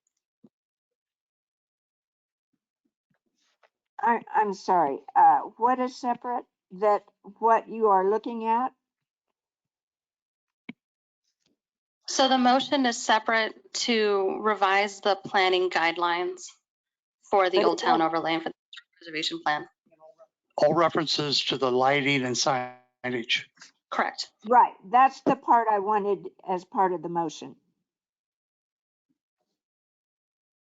I'm sorry. What is separate? That what you are looking at? So the motion is separate to revise the planning guidelines for the But Old it Town does- overlay and for the preservation plan. All references to the lighting and signage. Correct. Right. That's the part I wanted as part of the motion.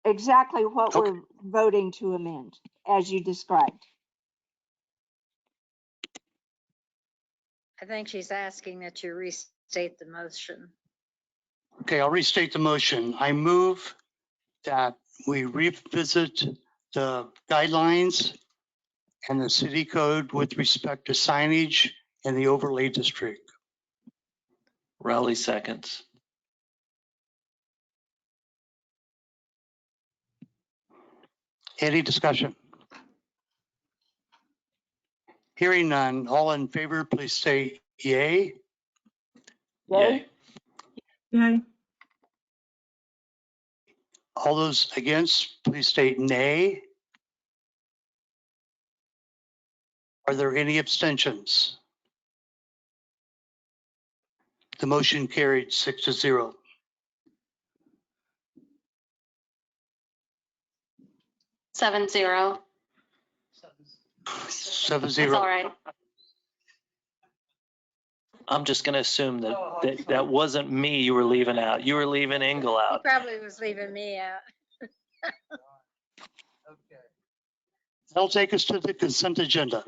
Exactly what Okay. we're voting to amend, as you described. I think she's asking that you restate the motion. Okay, I'll restate the motion. I move that we revisit the guidelines and the city code with respect to signage in the overlay district. Raleigh seconds. Any discussion? Hearing none, all in favor, please say yay. Yay. Yay. All those against, please state nay. Are there any abstentions? The motion carried 6-0. Seven zero. 7-0. That's all right. I'm just going to assume that wasn't me you were leaving out. You were leaving Engel He out. probably was leaving me out. That'll take us to the consent agenda.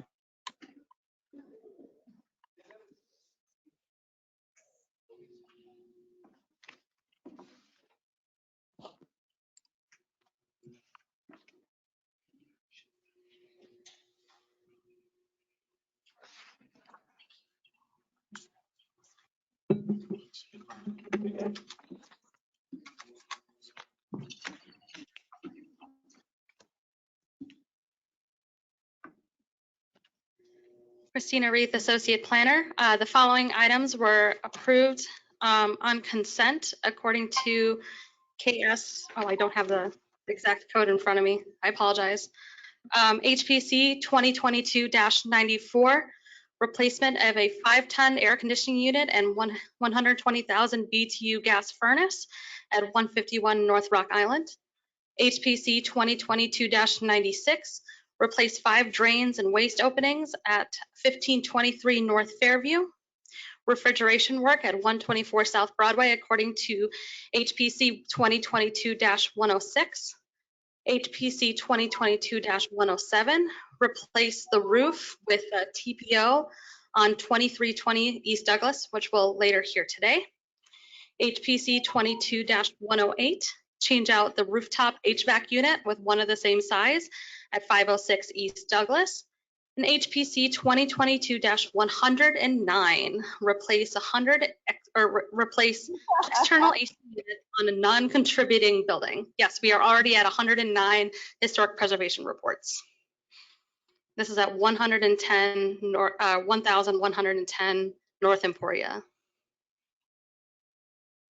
Christina Reith, Associate Planner. The following items were approved On consent, according to KS, oh, I don't have the exact code in front of me. I apologize. HPC 2022-94, replacement of a 5-ton air conditioning unit and 120,000 BTU gas furnace at 151 North Rock Island. HPC 2022-96, replace 5 drains and waste openings at 1523 North Fairview. Refrigeration work at 124 South Broadway, according to HPC 2022-106. HPC 2022-107, replace the roof with a TPO on 2320 East Douglas, which we'll later hear today. HPC 22-108, change out the rooftop HVAC unit with one of the same size at 506 East Douglas. And HPC 2022-109, replace replace external AC unit on a non-contributing building. Yes, we are already at 109 historic preservation reports. This is at 1110 North Emporia.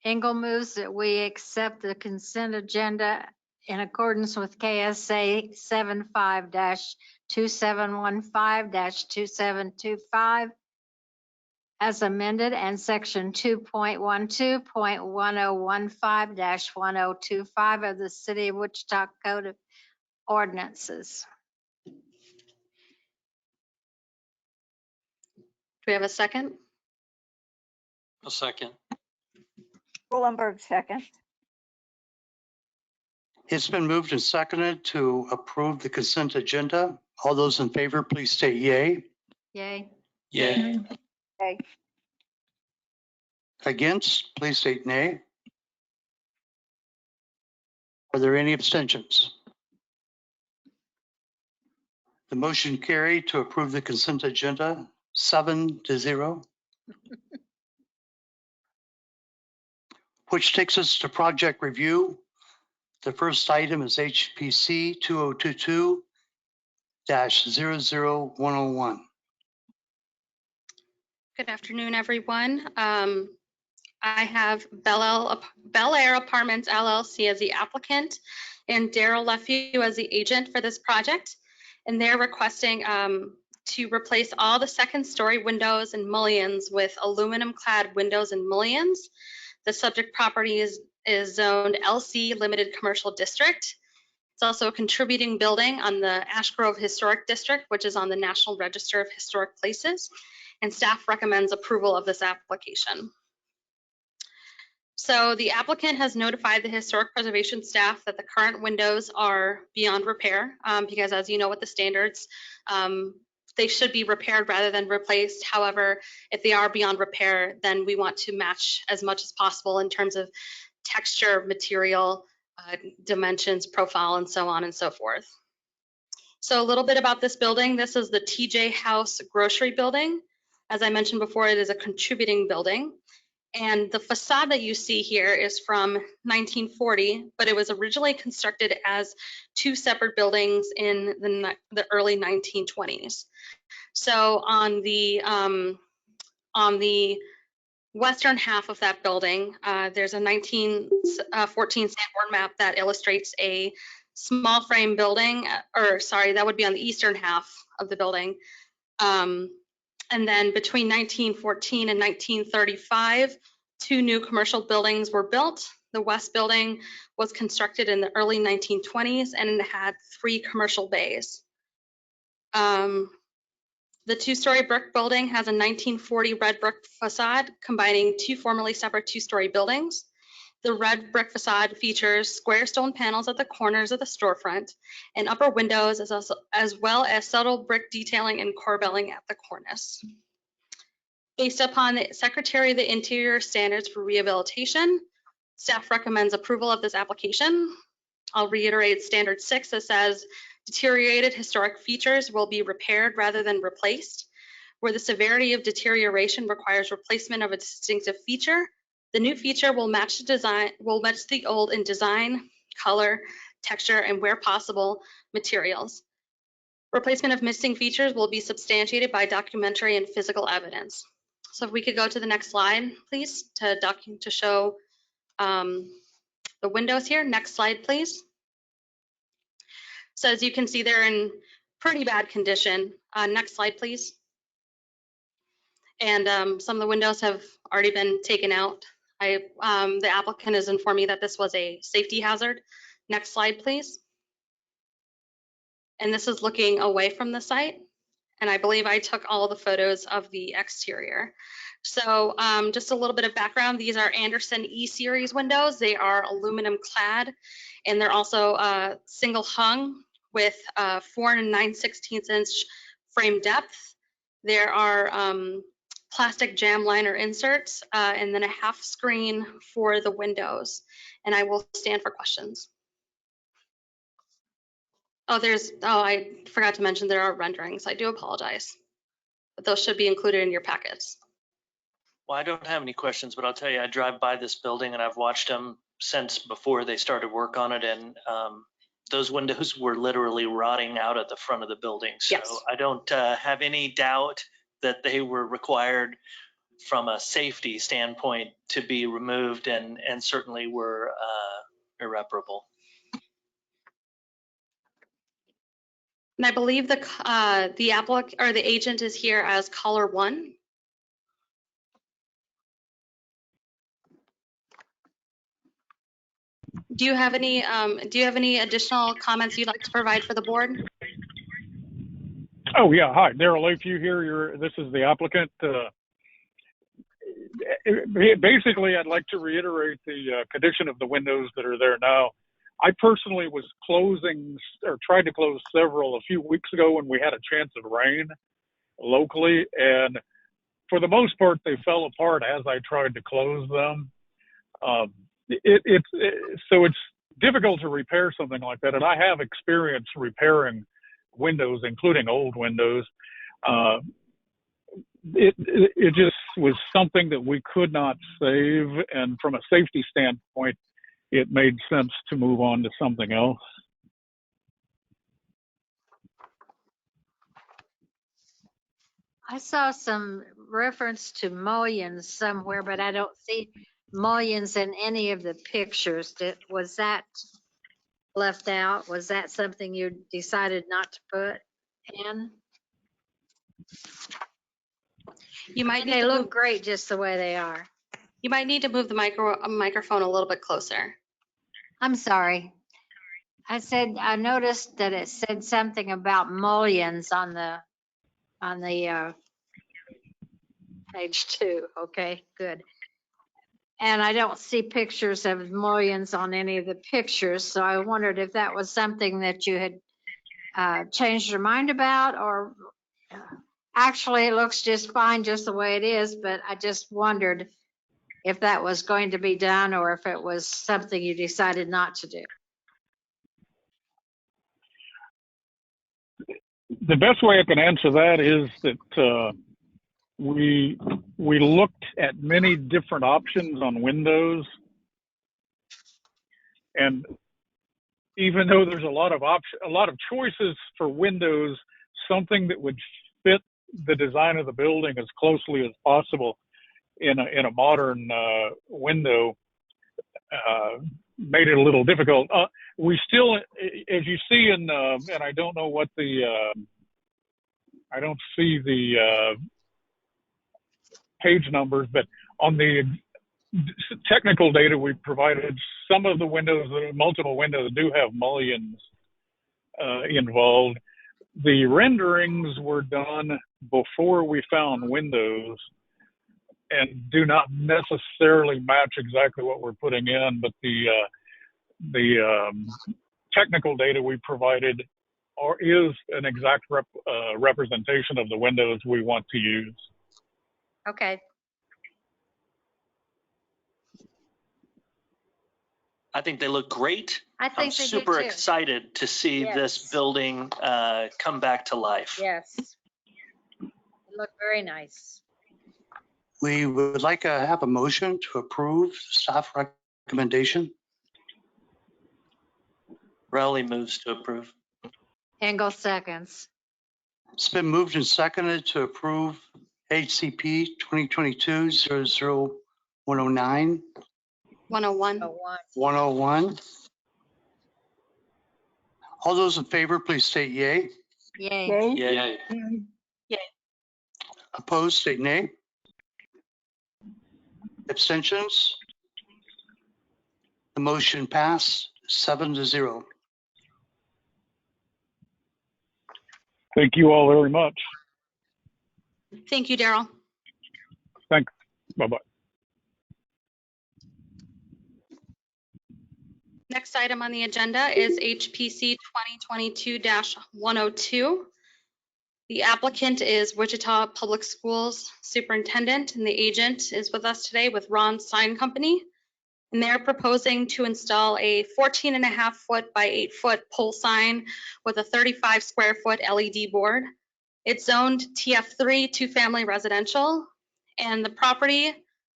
Engel moves that we accept the consent agenda in accordance with KSA 75-2715-2725 as amended and section 2.12.1015-1025 of the City of Wichita Code of Ordinances. Do we have a second? A second. Rulenberg, second. It's been moved and seconded to approve the consent agenda. All those in favor, please state yay. Yay. Yeah. Okay. Against, please state nay. Are there any abstentions? The motion carried to approve the consent agenda 7-0. Which takes us to project review. The first item is HPC 2022-00101. Good afternoon, everyone. I have Bel Air Apartments LLC as the applicant and Daryl Lefew as the agent for this project. And they're requesting to replace all the second-story windows and mullions with aluminum-clad windows and mullions. The subject property is zoned LC Limited Commercial District. It's also a contributing building on the Ash Grove Historic District, which is on the National Register of Historic Places, and staff recommends approval of this application. So the applicant has notified the historic preservation staff that the current windows are beyond repair because, as you know, with the standards, they should be repaired rather than replaced. However, if they are beyond repair, then we want to match as much as possible in terms of texture, material, dimensions, profile, and so on and so forth. So a little bit about this building. This is the TJ House Grocery Building. As I mentioned before, it is a contributing building. And the facade that you see here is from 1940, but it was originally constructed as 2 separate buildings in the early 1920s. So on the western half of that building, there's a 1914 Sanborn map that illustrates a small frame building, or sorry, that would be on the eastern half of the building. And then between 1914 and 1935, 2 new commercial buildings were built. The west building was constructed in the early 1920s and it had 3 commercial bays. The 2-story brick building has a 1940 red brick facade combining 2 formerly separate 2-story buildings. The red brick facade features square stone panels at the corners of the storefront and upper windows, as well as subtle brick detailing and corbelling at the cornice. Based upon the Secretary of the Interior standards for rehabilitation, staff recommends approval of this application. I'll reiterate standard 6 that says deteriorated historic features will be repaired rather than replaced. Where the severity of deterioration requires replacement of a distinctive feature, the new feature will match the old in design, color, texture, and where possible, materials. Replacement of missing features will be substantiated by documentary and physical evidence. So if we could go to the next slide, please, to show the windows here. Next slide, please. So as you can see, they're in pretty bad condition. Next slide, please. And some of the windows have already been taken out. The applicant has informed me that this was a safety hazard. Next slide, please. And this is looking away from the site. And I believe I took all the photos of the exterior. So just a little bit of background. These are Anderson E-Series windows. They are aluminum clad, and they're also single hung with 4 9/16 inch frame depth. There are plastic jam liner inserts and then a half screen for the windows. And I will stand for questions. Oh, I forgot to mention there are renderings. I do apologize. But those should be included in your packets. Well, I don't have any questions, but I'll tell you, I drive by this building and I've watched them since before they started work on it. And those windows were literally rotting out at the front of the building. So yes. I don't have any doubt that they were required from a safety standpoint to be removed, and certainly were irreparable. And I believe the applicant or the agent is here as caller 1. Do you have any additional comments you'd like to provide for the board? Oh yeah, hi, Daryl Lakeview here. This is the applicant. Basically, I'd like to reiterate the condition of the windows that are there now. I personally was closing or tried to close several a few weeks ago when we had a chance of rain locally, and for the most part, they fell apart as I tried to close them. So it's difficult to repair something like that, and I have experience repairing windows, including old windows. It just was something that we could not save, and from a safety standpoint, it made sense to move on to something else. I saw some reference to mullions somewhere, but I don't see mullions in any of the pictures. Was that left out? Was that something you decided not to put in? They look great just the way they are. You might need to move the microphone a little bit closer. I'm sorry. I noticed that it said something about mullions on the page 2. Okay, good. And I don't see pictures of mullions on any of the pictures, so I wondered if that was something that you had changed your mind about, or actually it looks just fine just the way it is, but I just wondered if that was going to be done or if it was something you decided not to do. The best way I can answer that is that we looked at many different options on windows, and even though there's a lot of choices for windows, something that would fit the design of the building as closely as possible in a modern window made it a little difficult. We still, as you see in, and I don't know what I don't see the page numbers, but on the technical data we provided, some of the windows, multiple windows, do have mullions involved. The renderings were done before we found windows and do not necessarily match exactly what we're putting in, but the technical data we provided is an exact representation of the windows we want to use. Okay. I think they look great. I'm super excited to see this building come back to life. Yes. They look very nice. We would like to have a motion to approve the staff recommendation. Rowley moves to approve. Engel seconds. It's been moved and seconded to approve HCP 2022-00109, 101. 101. All those in favor, please state yay. Yay. Yay. Yay. Opposed, state nay. Abstentions? The motion passed 7-0. Thank you all very much. Thank you, Daryl. Thanks. Bye-bye. Next item on the agenda is HPC 2022-102. The applicant is Wichita Public Schools Superintendent, and the agent is with us today with Ron Sign Company. And they're proposing to install a 14.5-foot by 8-foot pole sign with a 35 square foot LED board. It's zoned TF3 two-family residential, and the property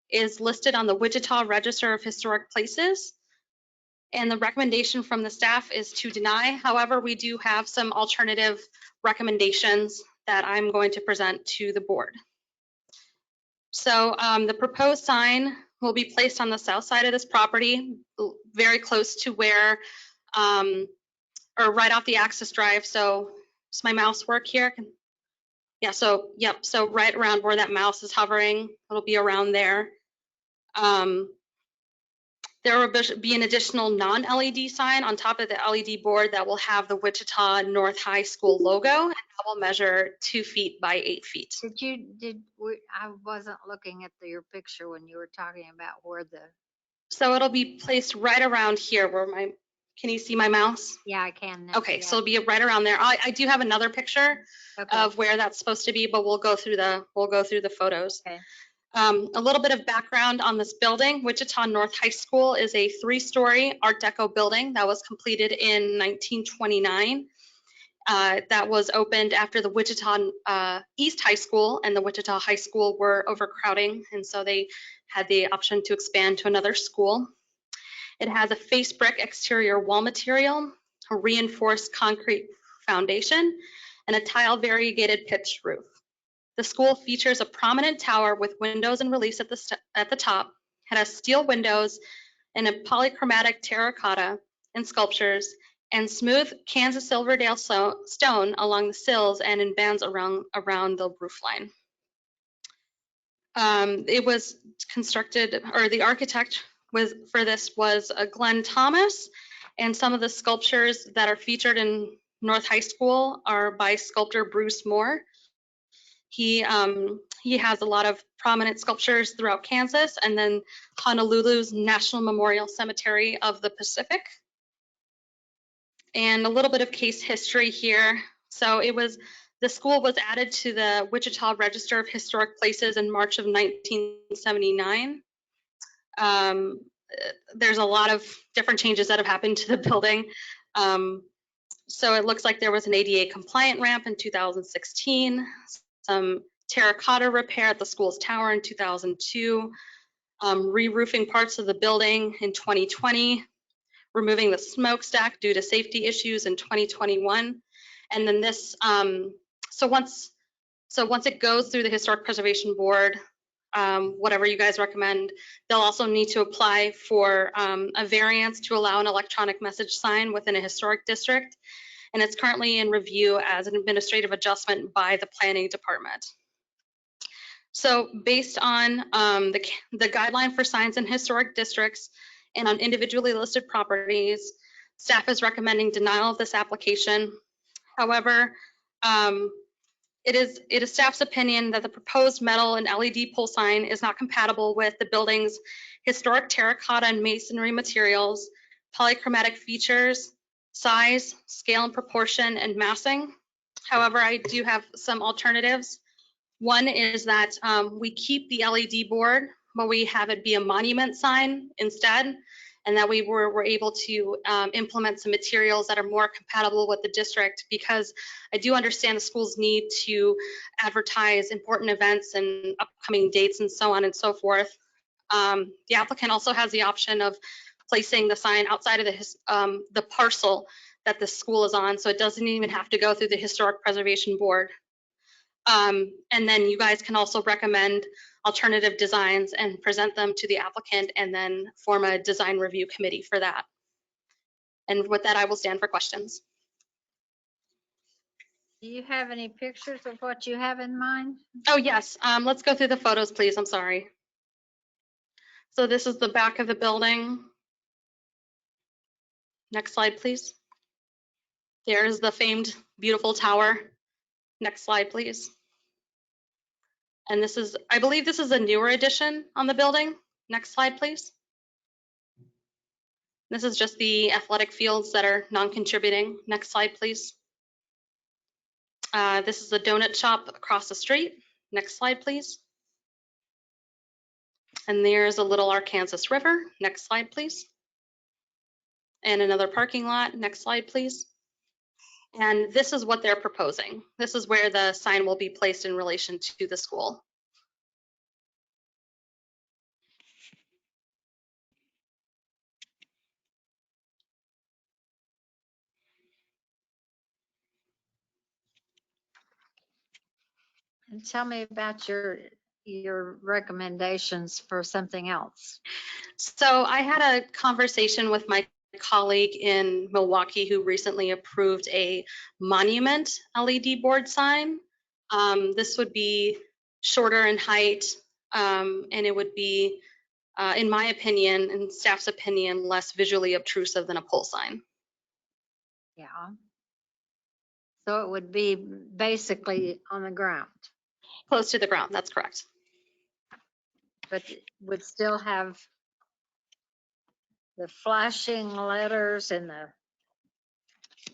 is listed on the Wichita Register of Historic Places. And the recommendation from the staff is to deny. However, we do have some alternative recommendations that I'm going to present to the board. So the proposed sign will be placed on the south side of this property, very close to where, or right off the access drive. So does my mouse work here? Yeah, so, yep, so right around where that mouse is hovering, it'll be around there. There will be an additional non-LED sign on top of the LED board that will have the Wichita North High School logo, and that will measure 2 feet by 8 feet. I wasn't looking at your picture when you were talking about where the. So it'll be placed right around here where can you see my mouse? Yeah, I can now. Okay, Yeah. so it'll be right around there. I do have another picture of where that's supposed to be, but we'll go through the photos. Okay. A little bit of background on this building. Wichita North High School is a 3-story Art Deco building that was completed in 1929. That was opened after the Wichita East High School and the Wichita High School were overcrowding, and so they had the option to expand to another school. It has a face brick exterior wall material, a reinforced concrete foundation, and a tile variegated pitched roof. The school features a prominent tower with windows and reliefs at the top. It has steel windows and a polychromatic terracotta and sculptures and smooth Kansas Silverdale stone along the sills and in bands around the roofline. It was constructed, or the architect for this was Glenn Thomas, and some of the sculptures that are featured in North High School are by sculptor Bruce Moore. He has a lot of prominent sculptures throughout Kansas, and then Honolulu's National Memorial Cemetery of the Pacific. And a little bit of case history here. So the school was added to the Wichita Register of Historic Places in March of 1979. There's a lot of different changes that have happened to the building. So it looks like there was an ADA compliant ramp in 2016, some terracotta repair at the school's tower in 2002, re-roofing parts of the building in 2020, removing the smokestack due to safety issues in 2021. And then this, so once it goes through the Historic Preservation Board, whatever you guys recommend, they'll also need to apply for a variance to allow an electronic message sign within a historic district. And it's currently in review as an administrative adjustment by the planning department. So based on the guideline for signs in historic districts and on individually listed properties, staff is recommending denial of this application. However, it is staff's opinion that the proposed metal and LED pole sign is not compatible with the building's historic terracotta and masonry materials, polychromatic features, size, scale and proportion, and massing. However, I do have some alternatives. One is that we keep the LED board, but we have it be a monument sign instead, and that we were able to implement some materials that are more compatible with the district, because I do understand the schools need to advertise important events and upcoming dates and so on and so forth. The applicant also has the option of placing the sign outside of the parcel that the school is on, so it doesn't even have to go through the Historic Preservation Board. And then you guys can also recommend alternative designs and present them to the applicant and then form a design review committee for that. And with that, I will stand for questions. Do you have any pictures of what you have in mind? Oh, yes. Let's go through the photos, please. I'm sorry. So this is the back of the building. Next slide, please. There's the famed beautiful tower. Next slide, please. And this is, I believe this is a newer addition on the building. Next slide, please. This is just the athletic fields that are non-contributing. Next slide, please. This is the donut shop across the street. Next slide, please. And there's a little Arkansas River. Next slide, please. And another parking lot. Next slide, please. And this is what they're proposing. This is where the sign will be placed in relation to the school. And tell me about your recommendations for something else. So I had a conversation with my colleague in Milwaukee who recently approved a monument LED board sign. This would be shorter in height, and it would be, in my opinion and staff's opinion, less visually obtrusive than a pole sign. Yeah. So it would be basically on the ground. Close to the ground, that's correct. But it would still have the flashing letters and the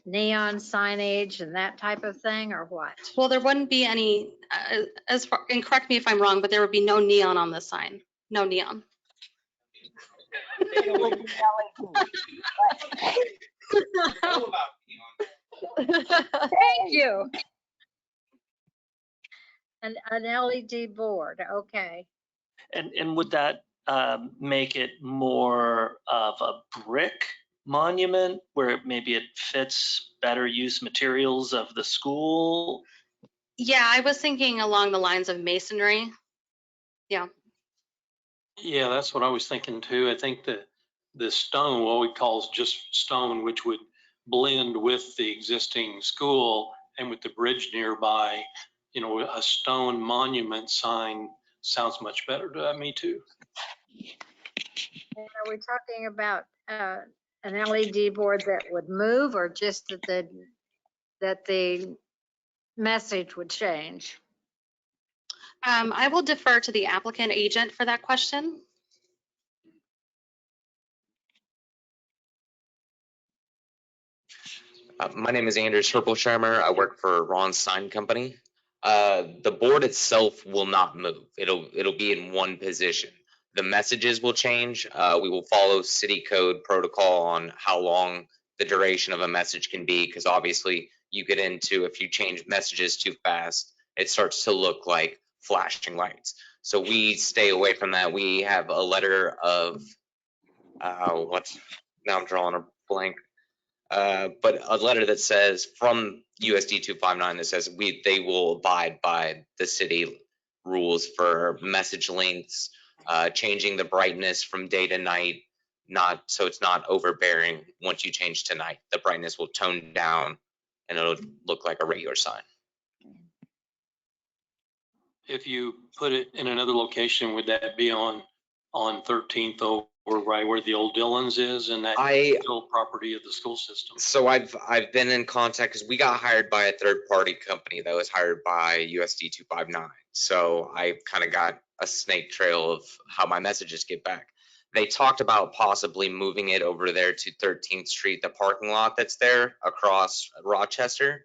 neon signage and that type of thing, or what? Well, there wouldn't be any, and correct me if I'm wrong, but there would be no neon on this sign. No neon. It would be Thank you. An LED board, okay. And would that make it more of a brick monument where maybe it fits better use materials of the school? Yeah, I was thinking along the lines of masonry. Yeah. Yeah, that's what I was thinking too. I think that the stone, what we call just stone, which would blend with the existing school and with the bridge nearby, a stone monument sign sounds much better to me too. And are we talking about an LED board that would move, or just that the message would change? I will defer to the applicant agent for that question. My name is Anders Herpelsheimer. I work for Ron's Sign Company. The board itself will not move. It'll be in one position. The messages will change. We will follow city code protocol on how long the duration of a message can be, because obviously you get into, if you change messages too fast, it starts to look like flashing lights. So we stay away from that. We have a letter of now I'm drawing a blank. But a letter that says from USD 259 that says they will abide by the city rules for message lengths, changing the brightness from day to night, so it's not overbearing. Once you change to night, the brightness will tone down and it'll look like a regular sign. If you put it in another location, would that be on 13th or right where the old Dillon's is, and that still property of the school system? So I've been in contact, because we got hired by a third party company that was hired by USD 259. So I kind of got a snake trail of how my messages get back. They talked about possibly moving it over there to 13th Street, the parking lot that's there across Rochester.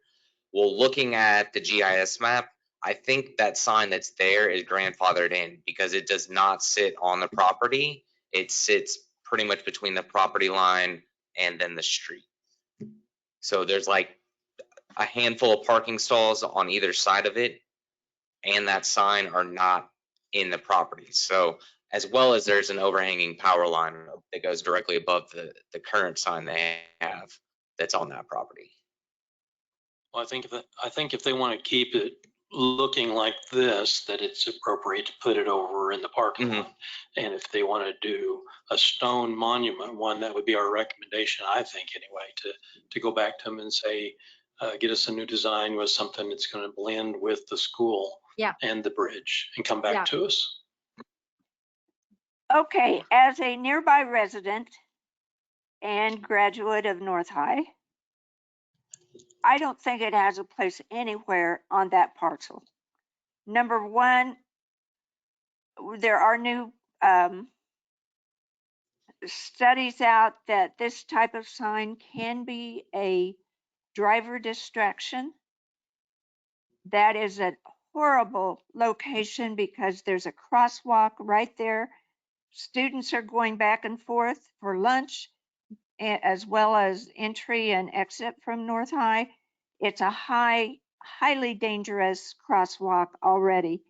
Well, looking at the GIS map, I think that sign that's there is grandfathered in because it does not sit on the property. It sits pretty much between the property line and then the street. So there's like a handful of parking stalls on either side of it, and that sign are not in the property. So as well as there's an overhanging power line that goes directly above the current sign they have that's on that property. Well, I think if they want to keep it looking like this, that it's appropriate to put it over in the parking lot. And if they want to do a stone monument one, that would be our recommendation, I think, anyway, to go back to them and say, get us a new design with something that's going to blend with the school and the bridge, and come back to us. Okay, as a nearby resident and graduate of North High, I don't think it has a place anywhere on that parcel. Number one, there are new studies out that this type of sign can be a driver distraction. That is a horrible location because there's a crosswalk right there. Students are going back and forth for lunch, as well as entry and exit from North High. It's a highly dangerous crosswalk already.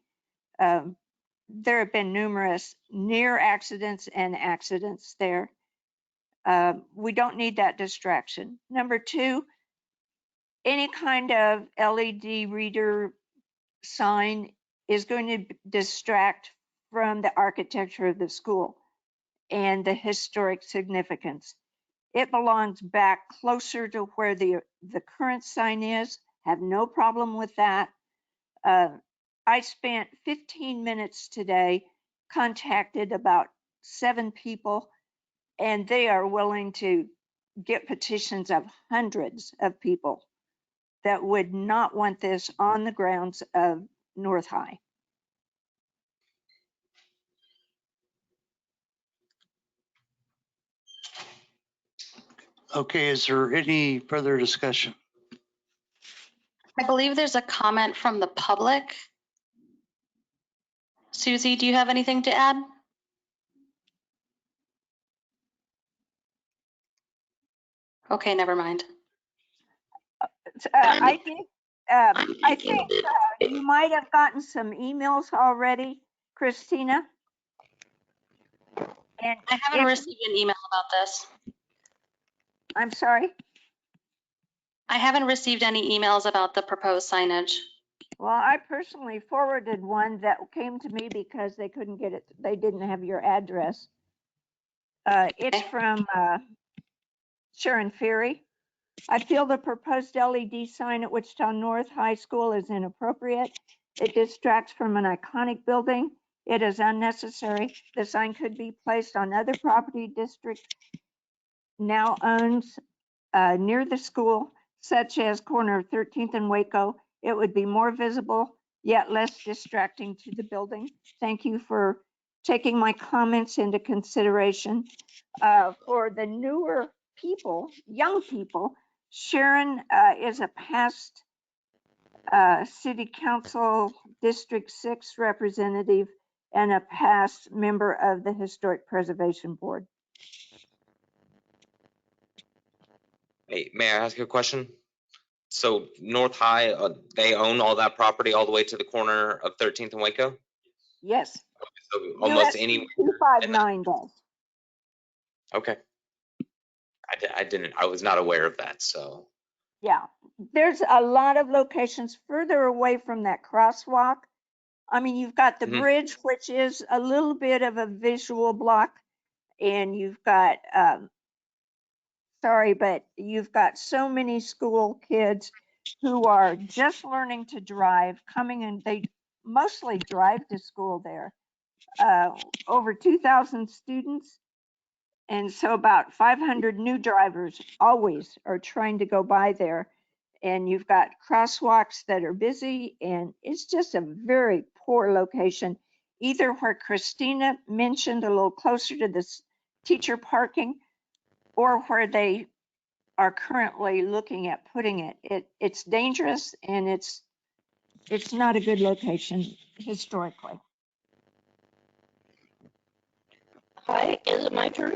There have been numerous near accidents and accidents there. We don't need that distraction. Number two, any kind of LED reader sign is going to distract from the architecture of the school and the historic significance. It belongs back closer to where the current sign is. Have no problem with that. I spent 15 minutes today, contacted about 7 people, and they are willing to get petitions of hundreds of people that would not want this on the grounds of North High. Okay, is there any further discussion? I believe there's a comment from the public. Susie, do you have anything to add? Okay, never mind. I think you might have gotten some emails already, Christina. And I haven't received an email about this. I'm sorry? I haven't received any emails about the proposed signage. Well, I personally forwarded one that came to me because they couldn't get it. They didn't have your address. It's from Sharon Ferry. I feel the proposed LED sign at Wichita North High School is inappropriate. It distracts from an iconic building. It is unnecessary. The sign could be placed on other property district now owns near the school, such as corner of 13th and Waco. It would be more visible, yet less distracting to the building. Thank you for taking my comments into consideration. For the newer people, young people, Sharon is a past City Council District 6 representative and a past member of the Historic Preservation Board. Hey, may I ask you a question? So North High, they own all that property all the way to the corner of 13th and Waco? Yes. So almost any. 259 does. Okay. I was not aware of that, so. Yeah, there's a lot of locations further away from that crosswalk. I mean, you've got the bridge, which is a little bit of a visual block, and you've got, sorry, but you've got so many school kids who are just learning to drive, coming and they mostly drive to school there. Over 2,000 students. And so about 500 new drivers always are trying to go by there. And you've got crosswalks that are busy, and it's just a very poor location, either where Christina mentioned a little closer to this teacher parking, or where they are currently looking at putting it. It's dangerous, and it's not a good location historically. Hi, is it my turn?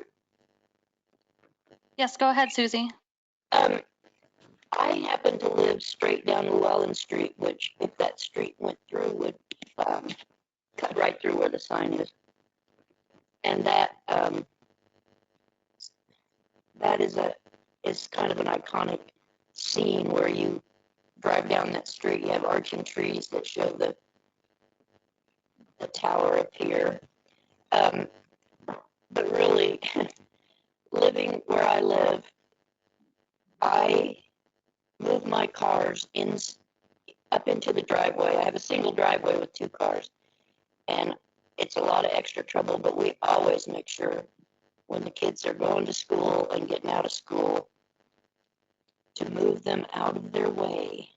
Yes, go ahead, Susie. I happen to live straight down Llewellyn Street, which if that street went through would cut right through where the sign is. And that is kind of an iconic scene where drive down that street, you have arching trees that show the tower up here. But really, living where I live, I move my cars up into the driveway. I have a single driveway with 2 cars, and it's a lot of extra trouble, but we always make sure when the kids are going to school and getting out of school to move them out of their way.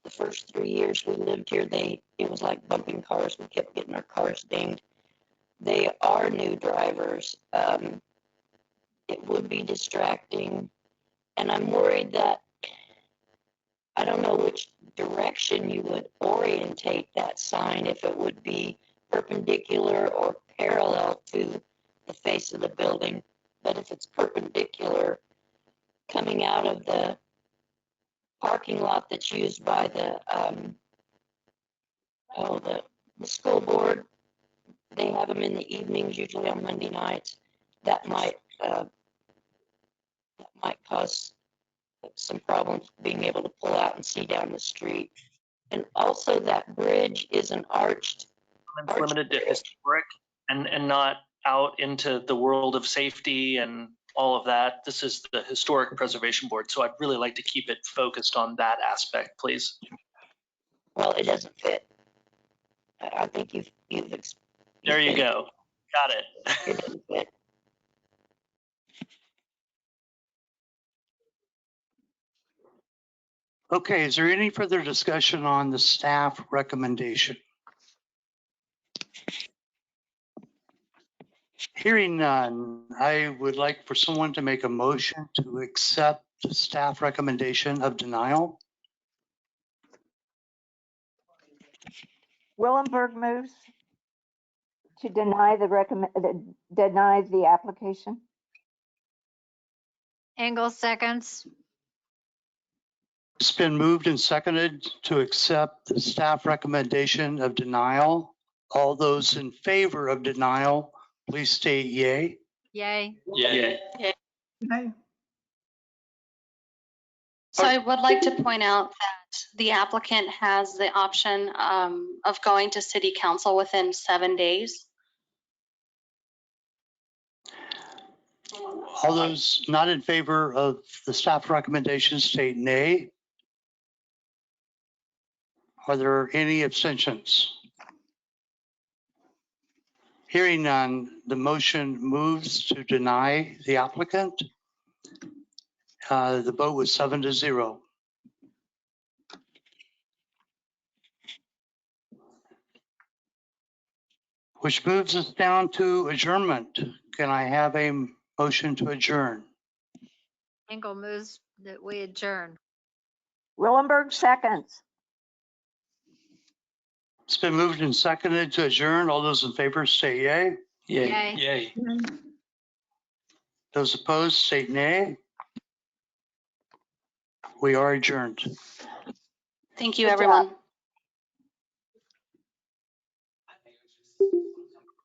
The first 3 years we lived here, it was like bumping cars. We kept getting our cars dinged. They are new drivers. It would be distracting, and I'm worried that I don't know which direction you would orientate that sign, if it would be perpendicular or parallel to the face of the building. But if it's perpendicular, coming out of the parking lot that's used by the school board, they have them in the evenings, usually on Monday nights. That might cause some problems being able to pull out and see down the street. And also that bridge is an arched. It's limited to historic and not out into the world of safety and all of that. This is the Historic Preservation Board, so I'd really like to keep it focused on that aspect, please. Well, it doesn't fit. I think you've there you go. Got it. It doesn't fit. Okay, is there any further discussion on the staff recommendation? Hearing none, I would like for someone to make a motion to accept the staff recommendation of denial. Willenberg moves to deny the application. Engel seconds. It's been moved and seconded to accept the staff recommendation of denial. All those in favor of denial, please state yay. Yay. Yay. Yay. So I would like to point out that the applicant has the option of going to city council within 7 days. All those not in favor of the staff recommendation state nay. Are there any abstentions? Hearing none, the motion moves to deny the applicant. The vote was 7-0. Which moves us down to adjournment. Can I have a motion to adjourn? Engel moves that we adjourn. Willenberg seconds. It's been moved and seconded to adjourn. All those in favor say yay. Yay. Yay. Those opposed say nay. We are adjourned. Thank you, Good everyone. job.